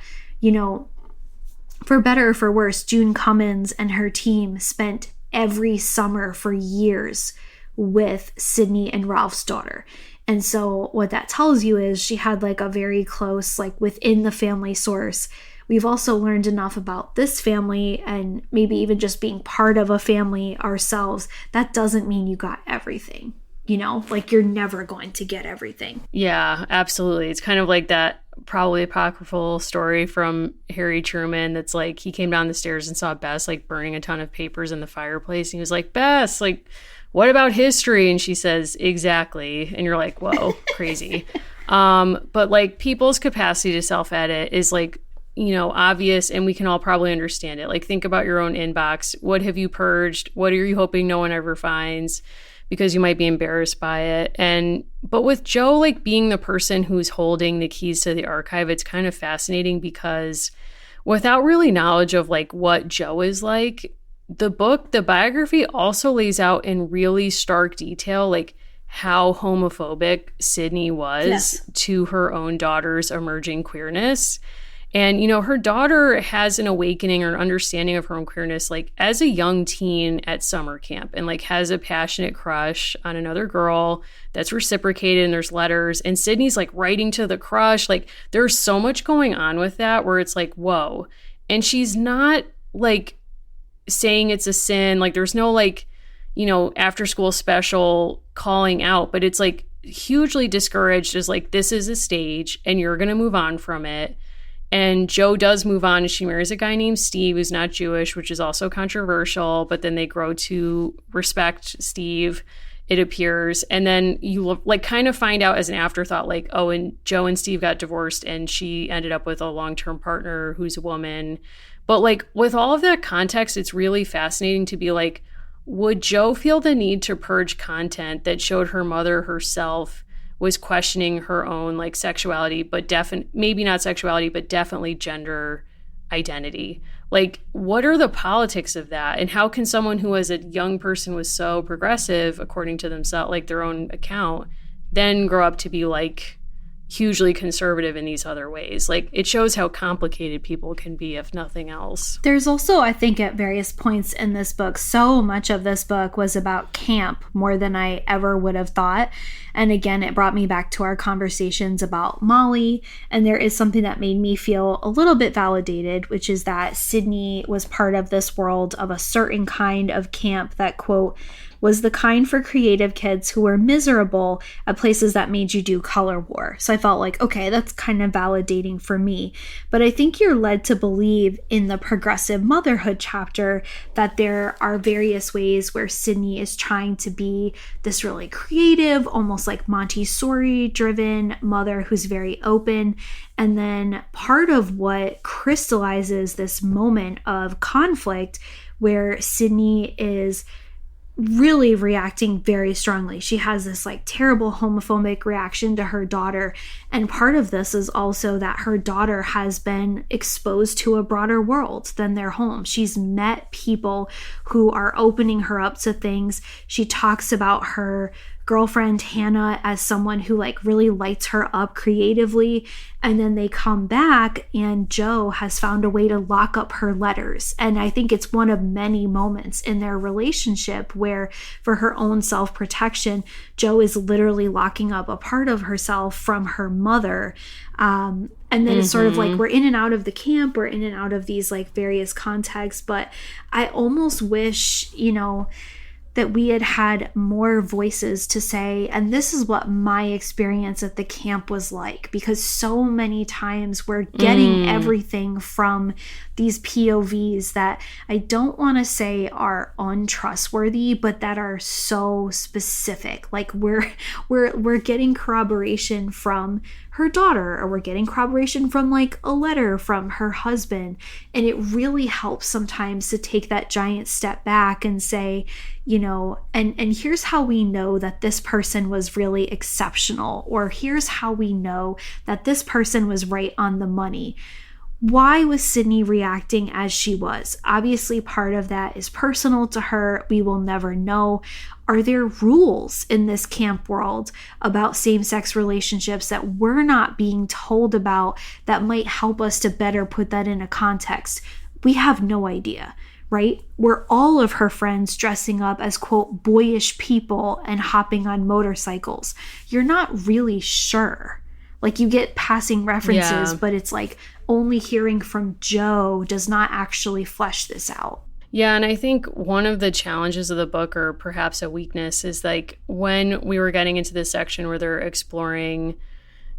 B: for better or for worse, June Cummins and her team spent every summer for years with Sydney and Ralph's daughter. And so what that tells you is she had like a very close, like within the family source. We've also learned enough about this family and maybe even just being part of a family ourselves. That doesn't mean you got everything, like you're never going to get everything.
A: Yeah, absolutely. It's kind of like that probably apocryphal story from Harry Truman that's like he came down the stairs and saw Bess like burning a ton of papers in the fireplace, and he was like, Bess, like, what about history? And she says, exactly. And you're like, whoa, crazy. But like people's capacity to self-edit is like, obvious, and we can all probably understand it. Like, think about your own inbox. What have you purged? What are you hoping no one ever finds? Because you might be embarrassed by it. But with Jo like being the person who's holding the keys to the archive, it's kind of fascinating because without really knowledge of like what Jo is like, the biography also lays out in really stark detail like how homophobic Sydney was to her own daughter's emerging queerness. And, her daughter has an awakening or an understanding of her own queerness, like as a young teen at summer camp, and like has a passionate crush on another girl that's reciprocated, and there's letters, and Sydney's like writing to the crush. Like there's so much going on with that where it's like, whoa. And she's not like saying it's a sin. Like there's no like, after school special calling out, but it's like hugely discouraged as like, this is a stage and you're going to move on from it. And Jo does move on and she marries a guy named Steve who's not Jewish, which is also controversial, but then they grow to respect Steve, it appears. And then you like kind of find out as an afterthought, like, oh, and Jo and Steve got divorced and she ended up with a long-term partner who's a woman. But like with all of that context, it's really fascinating to be like, would Jo feel the need to purge content that showed her mother herself was questioning her own like sexuality, but maybe not sexuality, but definitely gender identity. Like, what are the politics of that? And how can someone who as a young person was so progressive, according to themselves, like their own account, then grow up to be like hugely conservative in these other ways? Like, it shows how complicated people can be, if nothing else.
B: There's also, I think, at various points in this book, so much of this book was about camp more than I ever would have thought. And again, it brought me back to our conversations about Molly. And there is something that made me feel a little bit validated, which is that Sydney was part of this world of a certain kind of camp that, quote, was the kind for creative kids who were miserable at places that made you do color war. So I felt like, okay, that's kind of validating for me. But I think you're led to believe in the progressive motherhood chapter that there are various ways where Sydney is trying to be this really creative, almost like Montessori driven mother who's very open. And then part of what crystallizes this moment of conflict where Sydney is really reacting very strongly. She has this like terrible homophobic reaction to her daughter. And part of this is also that her daughter has been exposed to a broader world than their home. She's met people who are opening her up to things. She talks about her girlfriend Hannah as someone who like really lights her up creatively, and then they come back and Jo has found a way to lock up her letters. And I think it's one of many moments in their relationship where for her own self-protection, Jo is literally locking up a part of herself from her mother. And then it's sort of like we're in and out of the camp, we're in and out of these like various contexts, but I almost wish, that we had had more voices to say, and this is what my experience at the camp was like, because so many times we're getting everything from these POVs that I don't want to say are untrustworthy, but that are so specific. Like we're getting corroboration from her daughter, or we're getting corroboration from like a letter from her husband. And it really helps sometimes to take that giant step back and say, and here's how we know that this person was really exceptional, or here's how we know that this person was right on the money. Why was Sydney reacting as she was? Obviously, part of that is personal to her. We will never know. Are there rules in this camp world about same-sex relationships that we're not being told about that might help us to better put that in a context? We have no idea, right? Were all of her friends dressing up as, quote, boyish people and hopping on motorcycles? You're not really sure. Like, you get passing references, but it's like only hearing from Jo does not actually flesh this out.
A: Yeah, and I think one of the challenges of the book, or perhaps a weakness, is like when we were getting into this section where they're exploring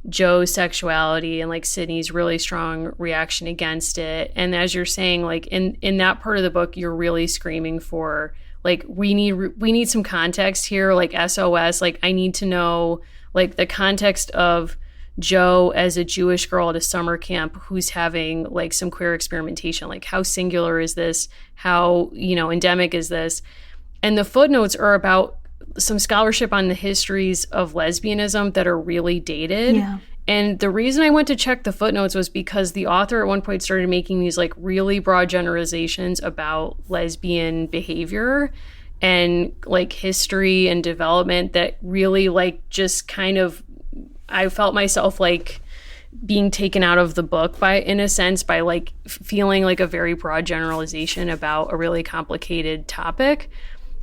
A: Jo's sexuality and like Sydney's really strong reaction against it. And as you're saying, like in that part of the book, you're really screaming for like, we need some context here, like SOS. Like, I need to know like the context of Jo as a Jewish girl at a summer camp who's having like some queer experimentation. Like, how singular is this? How, endemic is this? And the footnotes are about some scholarship on the histories of lesbianism that are really dated. Yeah. And the reason I went to check the footnotes was because the author at one point started making these like really broad generalizations about lesbian behavior and like history and development that really like just kind of, I felt myself like being taken out of the book in a sense by like feeling like a very broad generalization about a really complicated topic.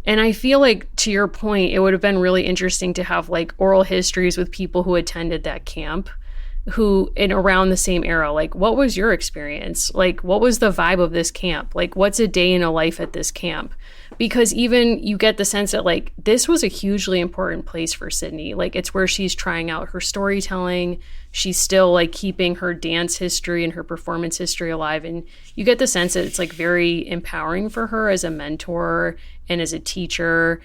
A: And I feel like, to your point, it would have been really interesting to have like oral histories with people who attended that camp, who in around the same era. Like, what was your experience? Like, what was the vibe of this camp? Like, what's a day in a life at this camp? Because even you get the sense that like this was a hugely important place for Sydney. Like, it's where she's trying out her storytelling. She's still like keeping her dance history and her performance history alive. And you get the sense that it's like very empowering for her as a mentor and as a teacher.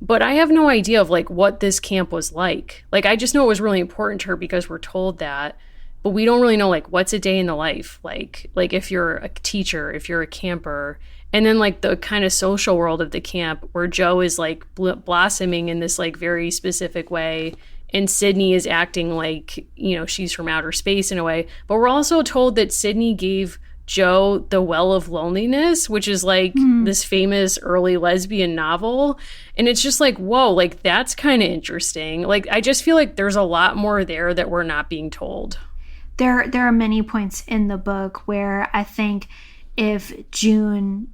A: But I have no idea of like what this camp was like. Like, I just know it was really important to her because we're told that, but we don't really know like what's a day in the life. Like if you're a teacher, if you're a camper, and then like the kind of social world of the camp where Jo is like blossoming in this like very specific way. And Sydney is acting like, she's from outer space in a way. But we're also told that Sydney gave Jo, The Well of Loneliness, which is like this famous early lesbian novel. And it's just like, whoa, like that's kind of interesting. Like, I just feel like there's a lot more there that we're not being told.
B: There are many points in the book where I think if June,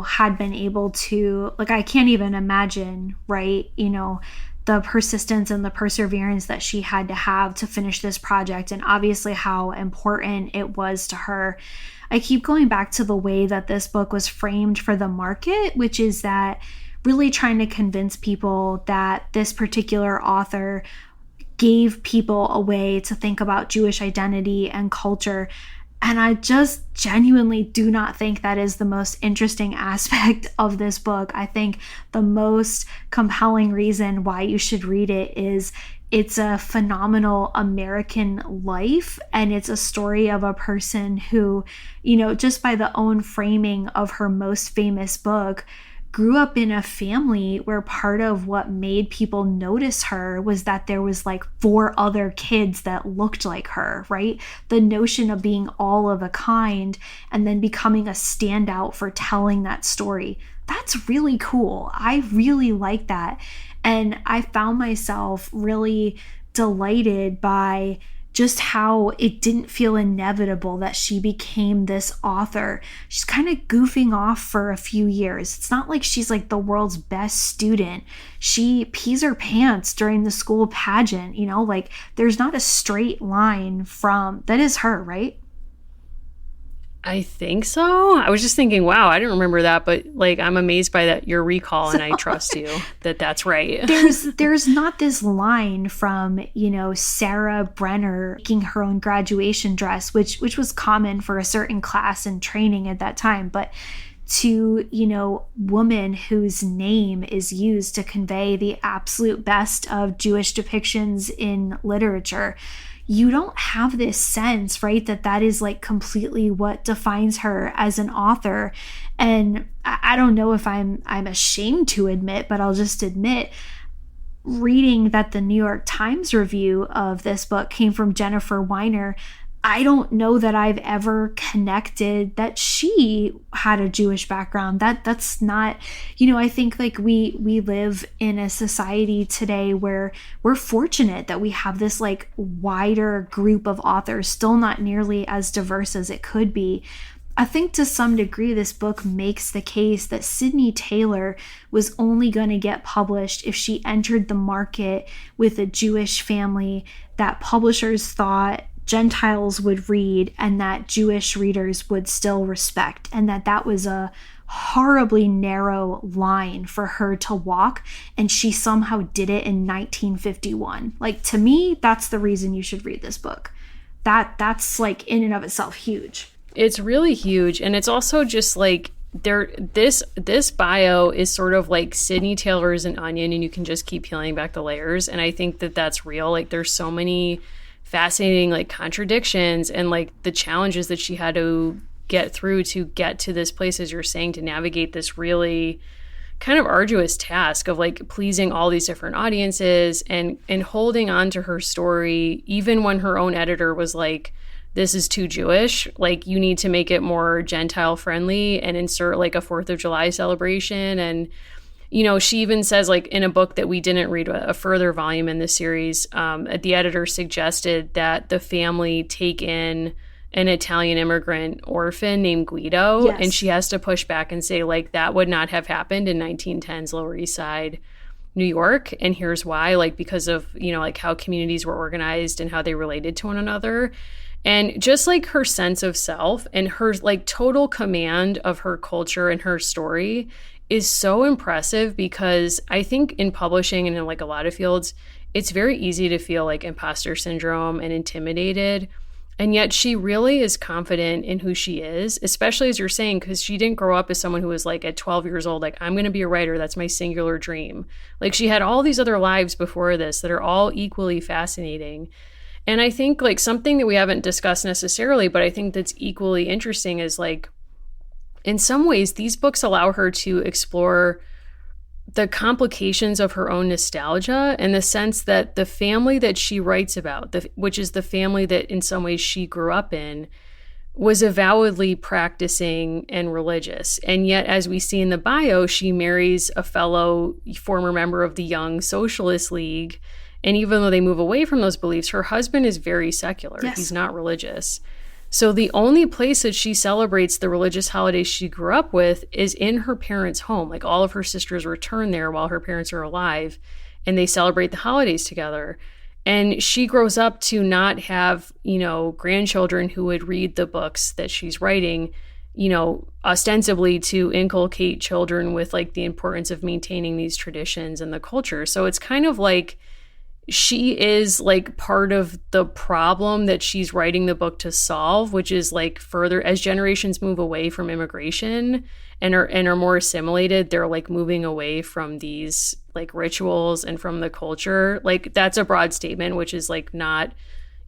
B: had been able to, like, I can't even imagine, right, the persistence and the perseverance that she had to have to finish this project, and obviously how important it was to her. I keep going back to the way that this book was framed for the market, which is that really trying to convince people that this particular author gave people a way to think about Jewish identity and culture. And I just genuinely do not think that is the most interesting aspect of this book. I think the most compelling reason why you should read it is it's a phenomenal American life, and it's a story of a person who, just by the own framing of her most famous book, grew up in a family where part of what made people notice her was that there was like 4 other kids that looked like her, right? The notion of being all of a kind and then becoming a standout for telling that story. That's really cool. I really like that. And I found myself really delighted by just how it didn't feel inevitable that she became this author. She's kind of goofing off for a few years. It's not like she's like the world's best student. She pees her pants during the school pageant, like there's not a straight line from, that is her, right?
A: I think so. I was just thinking, wow, I didn't remember that, but like I'm amazed by that your recall, and I trust you that that's right.
B: There's not this line from, Sarah Brenner making her own graduation dress, which was common for a certain class and training at that time, but to, woman whose name is used to convey the absolute best of Jewish depictions in literature. You don't have this sense, right, that is like completely what defines her as an author. And I don't know if I'm ashamed to admit, but I'll just admit, reading that the New York Times review of this book came from Jennifer Weiner, I don't know that I've ever connected that she had a Jewish background. That's not, I think like we live in a society today where we're fortunate that we have this like wider group of authors, still not nearly as diverse as it could be. I think to some degree this book makes the case that Sydney Taylor was only going to get published if she entered the market with a Jewish family that publishers thought Gentiles would read and that Jewish readers would still respect, and that was a horribly narrow line for her to walk, and she somehow did it in 1951. Like, to me, that's the reason you should read this book. That's like in and of itself huge.
A: It's really huge, and it's also just like this bio is sort of like Sydney Taylor is an onion, and you can just keep peeling back the layers, and I think that that's real. Like, there's so many fascinating like contradictions and like the challenges that she had to get through to get to this place, as you're saying, to navigate this really kind of arduous task of like pleasing all these different audiences and holding on to her story even when her own editor was like, this is too Jewish, like you need to make it more Gentile friendly and insert like a 4th of July celebration. And she even says, like, in a book that we didn't read, a further volume in the series, the editor suggested that the family take in an Italian immigrant orphan named Guido. Yes. And she has to push back and say, like, that would not have happened in 1910's Lower East Side, New York. And here's why, like, because of, like how communities were organized and how they related to one another. And just like her sense of self and her like total command of her culture and her story is so impressive, because I think in publishing and in like a lot of fields, it's very easy to feel like imposter syndrome and intimidated. And yet she really is confident in who she is, especially as you're saying, because she didn't grow up as someone who was like at 12 years old, like, I'm going to be a writer. That's my singular dream. Like, she had all these other lives before this that are all equally fascinating. And I think like something that we haven't discussed necessarily, but I think that's equally interesting is like, in some ways, these books allow her to explore the complications of her own nostalgia, in the sense that the family that she writes about, which is the family that in some ways she grew up in, was avowedly practicing and religious. And yet, as we see in the bio, she marries a fellow former member of the Young Socialist League. And even though they move away from those beliefs, her husband is very secular.
B: Yes.
A: He's not religious. So the only place that she celebrates the religious holidays she grew up with is in her parents' home. Like, all of her sisters return there while her parents are alive, and they celebrate the holidays together. And she grows up to not have, grandchildren who would read the books that she's writing, ostensibly to inculcate children with like the importance of maintaining these traditions and the culture. So it's kind of like she is like part of the problem that she's writing the book to solve, which is like further as generations move away from immigration and are more assimilated, they're like moving away from these like rituals and from the culture. Like, that's a broad statement, which is like not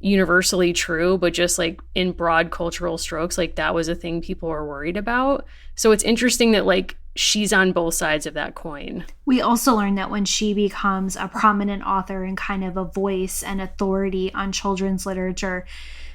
A: universally true, but just like in broad cultural strokes, like that was a thing people were worried about. So it's interesting that like she's on both sides of that coin.
B: We also learned that when she becomes a prominent author and kind of a voice and authority on children's literature,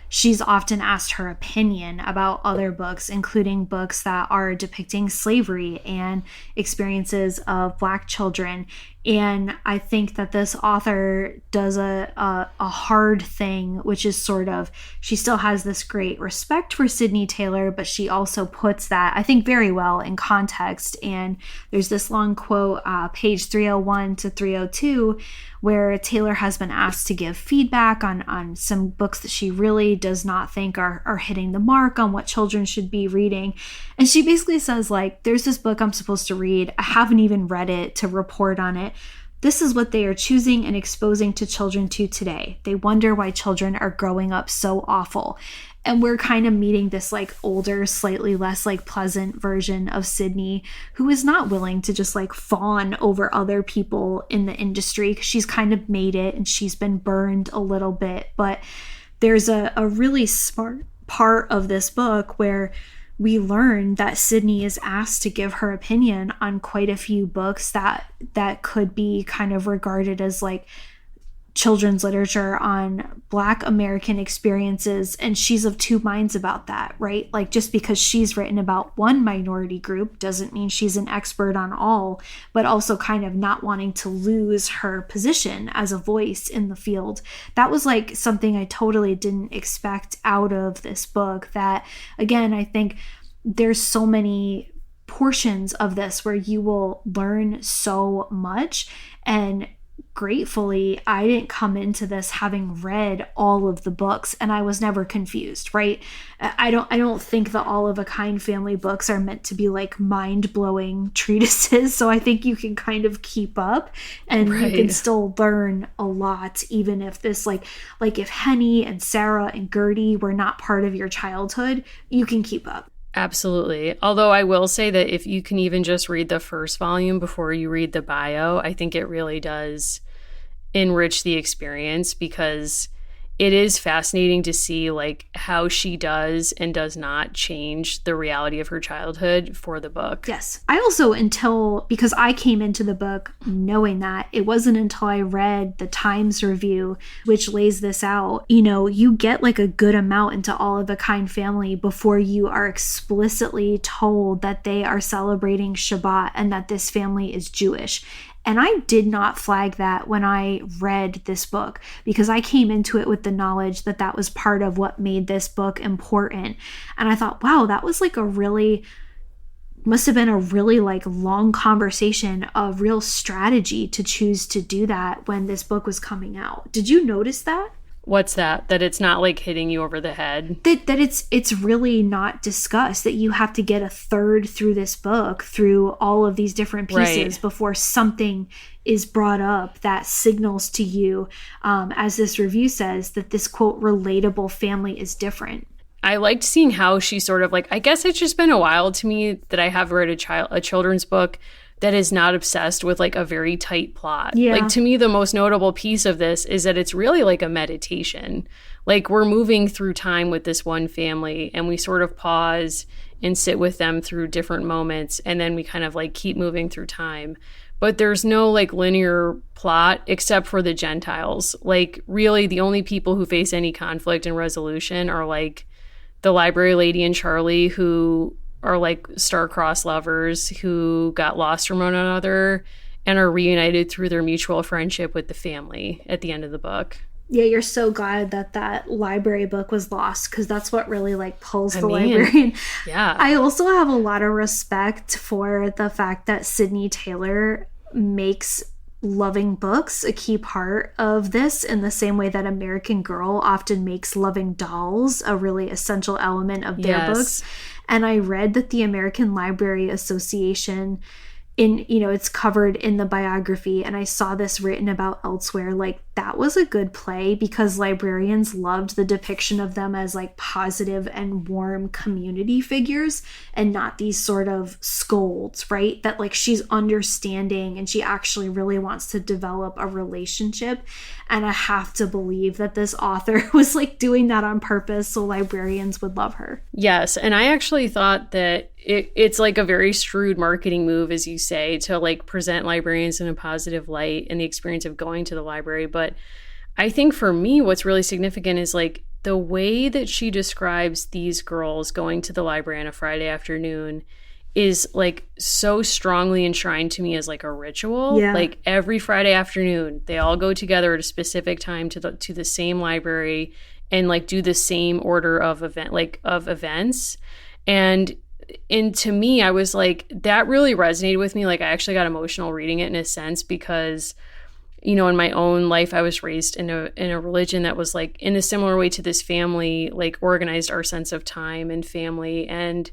B: she's often asked her opinion about other books, including books that are depicting slavery and experiences of Black children. And I think that this author does a hard thing, which is sort of, she still has this great respect for Sydney Taylor, but she also puts that, I think, very well in context. And there's this long quote, page 301 to 302, where Taylor has been asked to give feedback on some books that she really does not think are hitting the mark on what children should be reading. And she basically says, like, there's this book I'm supposed to read. I haven't even read it to report on it. This is what they are choosing and exposing to children to today. They wonder why children are growing up so awful. And we're kind of meeting this like older, slightly less like pleasant version of Sydney, who is not willing to just like fawn over other people in the industry. She's kind of made it and she's been burned a little bit. But there's a really smart part of this book where we learn that Sydney is asked to give her opinion on quite a few books that could be kind of regarded as like children's literature on Black American experiences. And she's of two minds about that, right? Like, just because she's written about one minority group doesn't mean she's an expert on all, but also kind of not wanting to lose her position as a voice in the field. That was like something I totally didn't expect out of this book. That, again, I think there's so many portions of this where you will learn so much. And gratefully, I didn't come into this having read all of the books, and I was never confused, right? I don't think the All of a Kind family books are meant to be like mind-blowing treatises, so I think you can kind of keep up and you can still learn a lot, even if this like if Henny and Sarah and Gertie were not part of your childhood, you can keep up.
A: Absolutely. Although I will say that if you can even just read the first volume before you read the bio, I think it really does enrich the experience, because it is fascinating to see like how she does and does not change the reality of her childhood for the book.
B: Yes. I also, because I came into the book knowing that, it wasn't until I read the Times review, which lays this out, you get like a good amount into All of a Kind family before you are explicitly told that they are celebrating Shabbat and that this family is Jewish. And I did not flag that when I read this book, because I came into it with the knowledge that that was part of what made this book important. And I thought, wow, that was like must have been a really like long conversation, a real strategy to choose to do that when this book was coming out. Did you notice that?
A: What's that? That it's not like hitting you over the head?
B: That it's really not discussed, that you have to get a third through this book, through all of these different pieces, before something is brought up that signals to you, as this review says, that this, quote, relatable family is different.
A: I liked seeing how she sort of like, I guess it's just been a while to me that I have read a children's book that is not obsessed with like a very tight plot.
B: Yeah.
A: Like, to me, the most notable piece of this is that it's really like a meditation. Like, we're moving through time with this one family, and we sort of pause and sit with them through different moments, and then we kind of like keep moving through time. But there's no like linear plot except for the Gentiles. Like, really, the only people who face any conflict and resolution are like the library lady and Charlie, who are like star-crossed lovers who got lost from one another and are reunited through their mutual friendship with the family at the end of the book.
B: Yeah, you're so glad that library book was lost, because that's what really like pulls the librarian.
A: Yeah.
B: I also have a lot of respect for the fact that Sydney Taylor makes loving books a key part of this, in the same way that American Girl often makes loving dolls a really essential element of their books. And I read that the American Library Association, it's covered in the biography, and I saw this written about elsewhere, like that was a good play because librarians loved the depiction of them as like positive and warm community figures, and not these sort of scolds, right? That like she's understanding and she actually really wants to develop a relationship. And I have to believe that this author was like doing that on purpose so librarians would love her.
A: Yes. And I actually thought that it's like a very shrewd marketing move, as you say, to like present librarians in a positive light and the experience of going to the library. But I think for me, what's really significant is like the way that she describes these girls going to the library on a Friday afternoon is like so strongly enshrined to me as like a ritual.
B: Yeah.
A: Like every Friday afternoon, they all go together at a specific time to the same library and like do the same order of events. And to me, I was like, that really resonated with me. Like I actually got emotional reading it in a sense, because in my own life, I was raised in a religion that was like in a similar way to this family, like organized our sense of time and family. And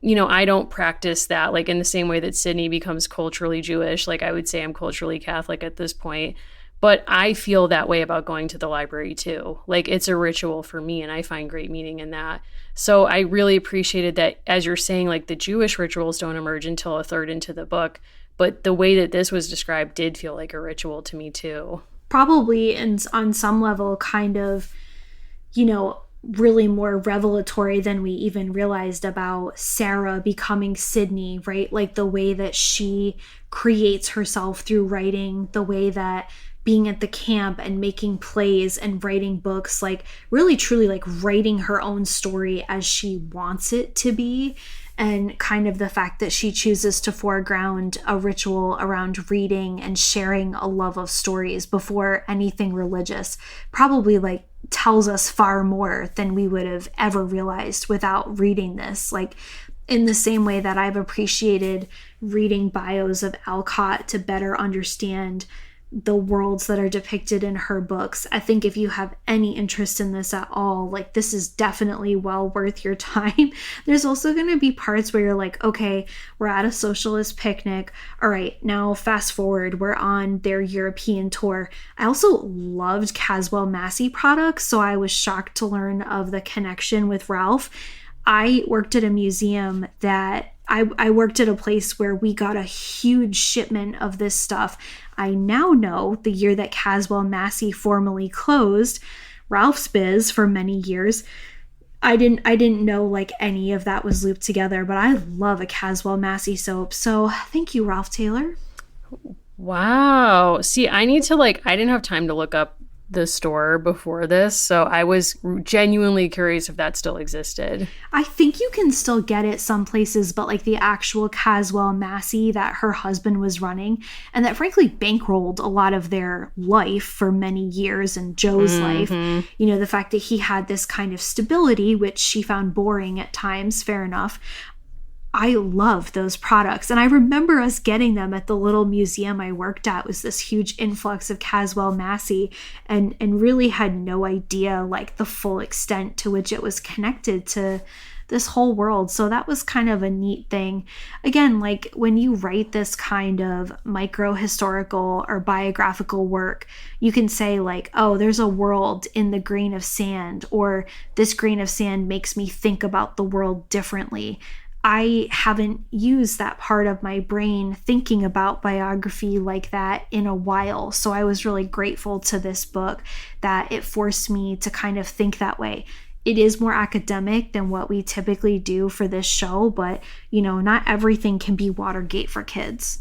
A: I don't practice that like in the same way that Sydney becomes culturally Jewish. Like I would say I'm culturally Catholic at this point, but I feel that way about going to the library too. Like it's a ritual for me, and I find great meaning in that. So I really appreciated that, as you're saying, like the Jewish rituals don't emerge until a third into the book, but the way that this was described did feel like a ritual to me too.
B: Probably, and on some level kind of, really more revelatory than we even realized about Sarah becoming Sydney, right? Like the way that she creates herself through writing, the way that being at the camp and making plays and writing books, like really truly like writing her own story as she wants it to be. And kind of the fact that she chooses to foreground a ritual around reading and sharing a love of stories before anything religious probably like tells us far more than we would have ever realized without reading this. Like in the same way that I've appreciated reading bios of Alcott to better understand the worlds that are depicted in her books. I think if you have any interest in this at all, like this is definitely well worth your time. There's also going to be parts where you're like, okay, we're at a socialist picnic. All right, now fast forward, we're on their European tour. I also loved Caswell Massey products, so I was shocked to learn of the connection with Ralph. I worked at a museum that I worked at a place where we got a huge shipment of this stuff. I now know the year that Caswell Massey formally closed, Ralph's Biz for many years. I didn't know like any of that was looped together, but I love a Caswell Massey soap. So thank you, Ralph Taylor.
A: Wow. See, I didn't have time to look up the store before this, so I was genuinely curious if that still existed.
B: I think you can still get it some places, but like the actual Caswell Massey that her husband was running, and that frankly bankrolled a lot of their life for many years, and Joe's life, the fact that he had this kind of stability, which she found boring at times, fair enough. I love those products. And I remember us getting them at the little museum I worked at. It was this huge influx of Caswell Massey, and really had no idea like the full extent to which it was connected to this whole world. So that was kind of a neat thing. Again, like when you write this kind of micro-historical or biographical work, you can say like, oh, there's a world in the grain of sand, or this grain of sand makes me think about the world differently. I haven't used that part of my brain thinking about biography like that in a while. So I was really grateful to this book that it forced me to kind of think that way. It is more academic than what we typically do for this show, but not everything can be Watergate for kids.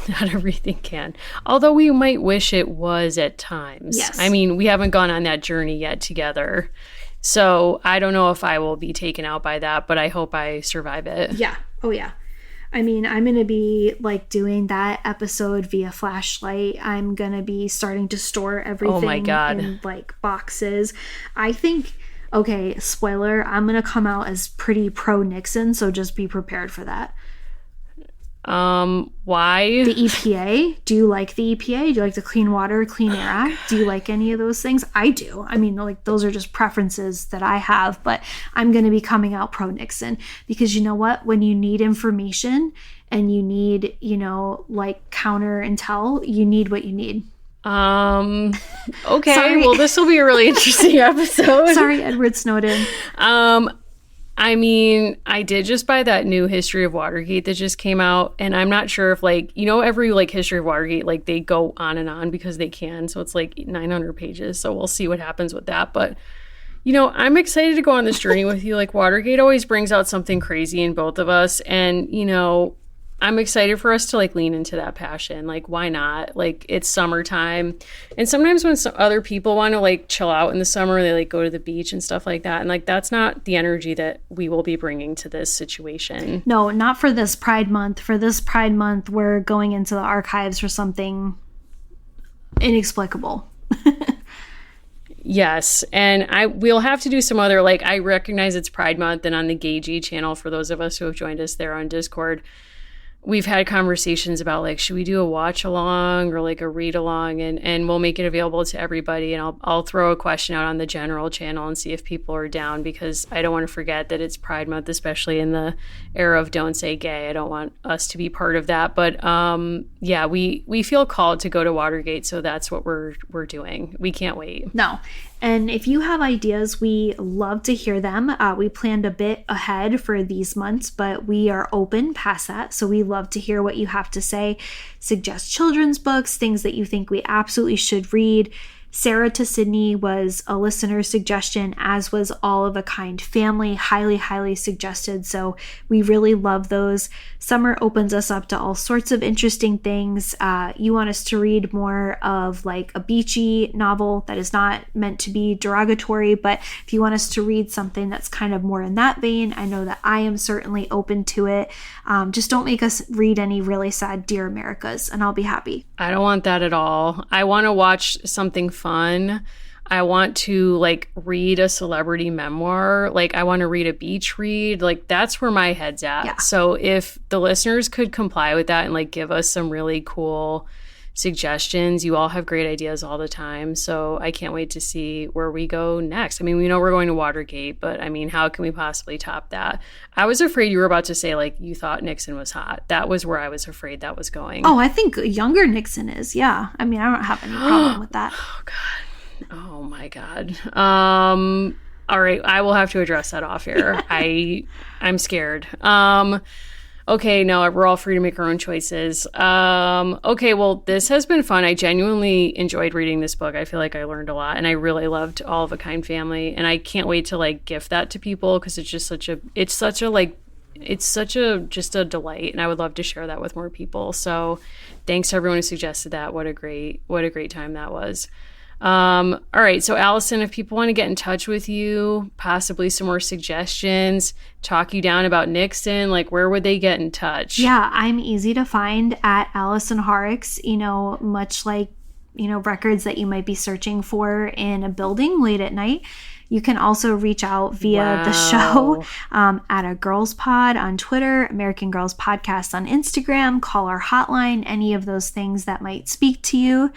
A: Not everything can. Although we might wish it was at times.
B: Yes.
A: I mean, we haven't gone on that journey yet together. So I don't know if I will be taken out by that, but I hope I survive it.
B: Yeah. Oh, yeah. I mean, I'm going to be like doing that episode via flashlight. I'm going to be starting to store everything
A: Oh my God.
B: in like boxes. I think, okay, spoiler, I'm going to come out as pretty pro Nixon, so just be prepared for that.
A: Why?
B: The EPA. Do you like the EPA? Do you like the Clean Water, Clean Air Act? Do you like any of those things? I do. I mean, like, those are just preferences that I have, but I'm going to be coming out pro Nixon because you know what? When you need information and you need, you know, like counter intel, you need what you need.
A: Okay.
B: Sorry.
A: Well, this will be a really interesting episode.
B: Sorry, Edward Snowden.
A: I mean, I did just buy that new History of Watergate that just came out, and I'm not sure if, like, you know, every, like, History of Watergate, like, they go on and on because they can, so it's, like, 900 pages, so we'll see what happens with that, but, you know, I'm excited to go on this journey with you. Like, Watergate always brings out something crazy in both of us, and, you know, I'm excited for us to, like, lean into that passion. Like, why not? Like, it's summertime. And sometimes when some other people want to, like, chill out in the summer, they, like, go to the beach and stuff like that. And, like, that's not the energy that we will be bringing to this situation.
B: No, not for this Pride Month. For this Pride Month, we're going into the archives for something inexplicable.
A: Yes. And we'll have to do some other, like, I recognize it's Pride Month, and on the Gagey channel, for those of us who have joined us there on Discord, we've had conversations about, like, should we do a watch along or like a read along, and we'll make it available to everybody. And I'll throw a question out on the general channel and see if people are down, because I don't want to forget that it's Pride Month, especially in the era of Don't Say Gay. I don't want us to be part of that. But yeah, we feel called to go to Watergate, so that's what we're doing. We can't wait.
B: No. And if you have ideas, we love to hear them. We planned a bit ahead for these months, but we are open past that. So we love to hear what you have to say. Suggest children's books, things that you think we absolutely should read. Sarah to Sydney was a listener suggestion, as was All of a Kind Family. Highly, highly suggested. So we really love those. Summer opens us up to all sorts of interesting things. You want us to read more of like a beachy novel that is not meant to be derogatory, but if you want us to read something that's kind of more in that vein, I know that I am certainly open to it. Just don't make us read any really sad Dear Americas, and I'll be happy.
A: I don't want that at all. I want to watch something fun. I want to, like, read a celebrity memoir. Like, I want to read a beach read. Like, that's where my head's at.
B: Yeah.
A: So if the listeners could comply with that and, like, give us some really cool suggestions. You all have great ideas all the time. So I can't wait to see where we go next. I mean, we know we're going to Watergate, but I mean, how can we possibly top that? I was afraid you were about to say, like, you thought Nixon was hot. That was where I was afraid that was going.
B: Oh, I think younger Nixon is. Yeah. I mean, I don't have any problem with that.
A: Oh, God. Oh, my God. All right. I will have to address that off air. I'm scared. Okay, no, we're all free to make our own choices. Okay, well, this has been fun. I genuinely enjoyed reading this book. I feel like I learned a lot, and I really loved All of a Kind Family, and I can't wait to, like, gift that to people, because it's just such a just a delight, and I would love to share that with more people. So thanks to everyone who suggested that. What a great time that was. All right. So Allison, if people want to get in touch with you, possibly some more suggestions, talk you down about Nixon, like, where would they get in touch?
B: Yeah, I'm easy to find at Allison Horrocks, much like, records that you might be searching for in a building late at night. You can also reach out via the show at a Girls Pod on Twitter, American Girls Podcast on Instagram, call our hotline, any of those things that might speak to you.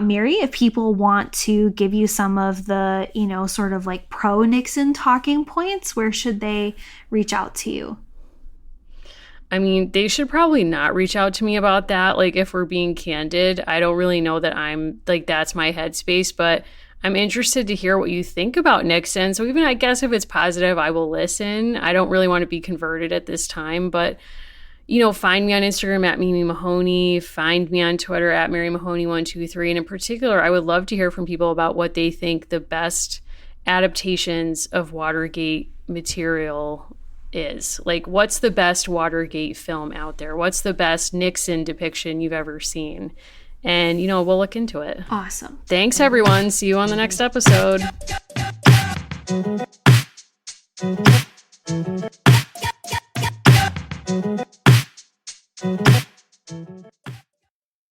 B: Mary, if people want to give you some of the, sort of like pro-Nixon talking points, where should they reach out to you?
A: I mean, they should probably not reach out to me about that. Like, if we're being candid, I don't really know that I'm, like, that's my headspace, but I'm interested to hear what you think about Nixon. So even, I guess, if it's positive, I will listen. I don't really want to be converted at this time, but, find me on Instagram at Mimi Mahoney. Find me on Twitter at Mary Mahoney123. And in particular, I would love to hear from people about what they think the best adaptations of Watergate material is. Like, what's the best Watergate film out there? What's the best Nixon depiction you've ever seen? And, we'll look into it.
B: Awesome.
A: Thanks, everyone. See you on the next episode.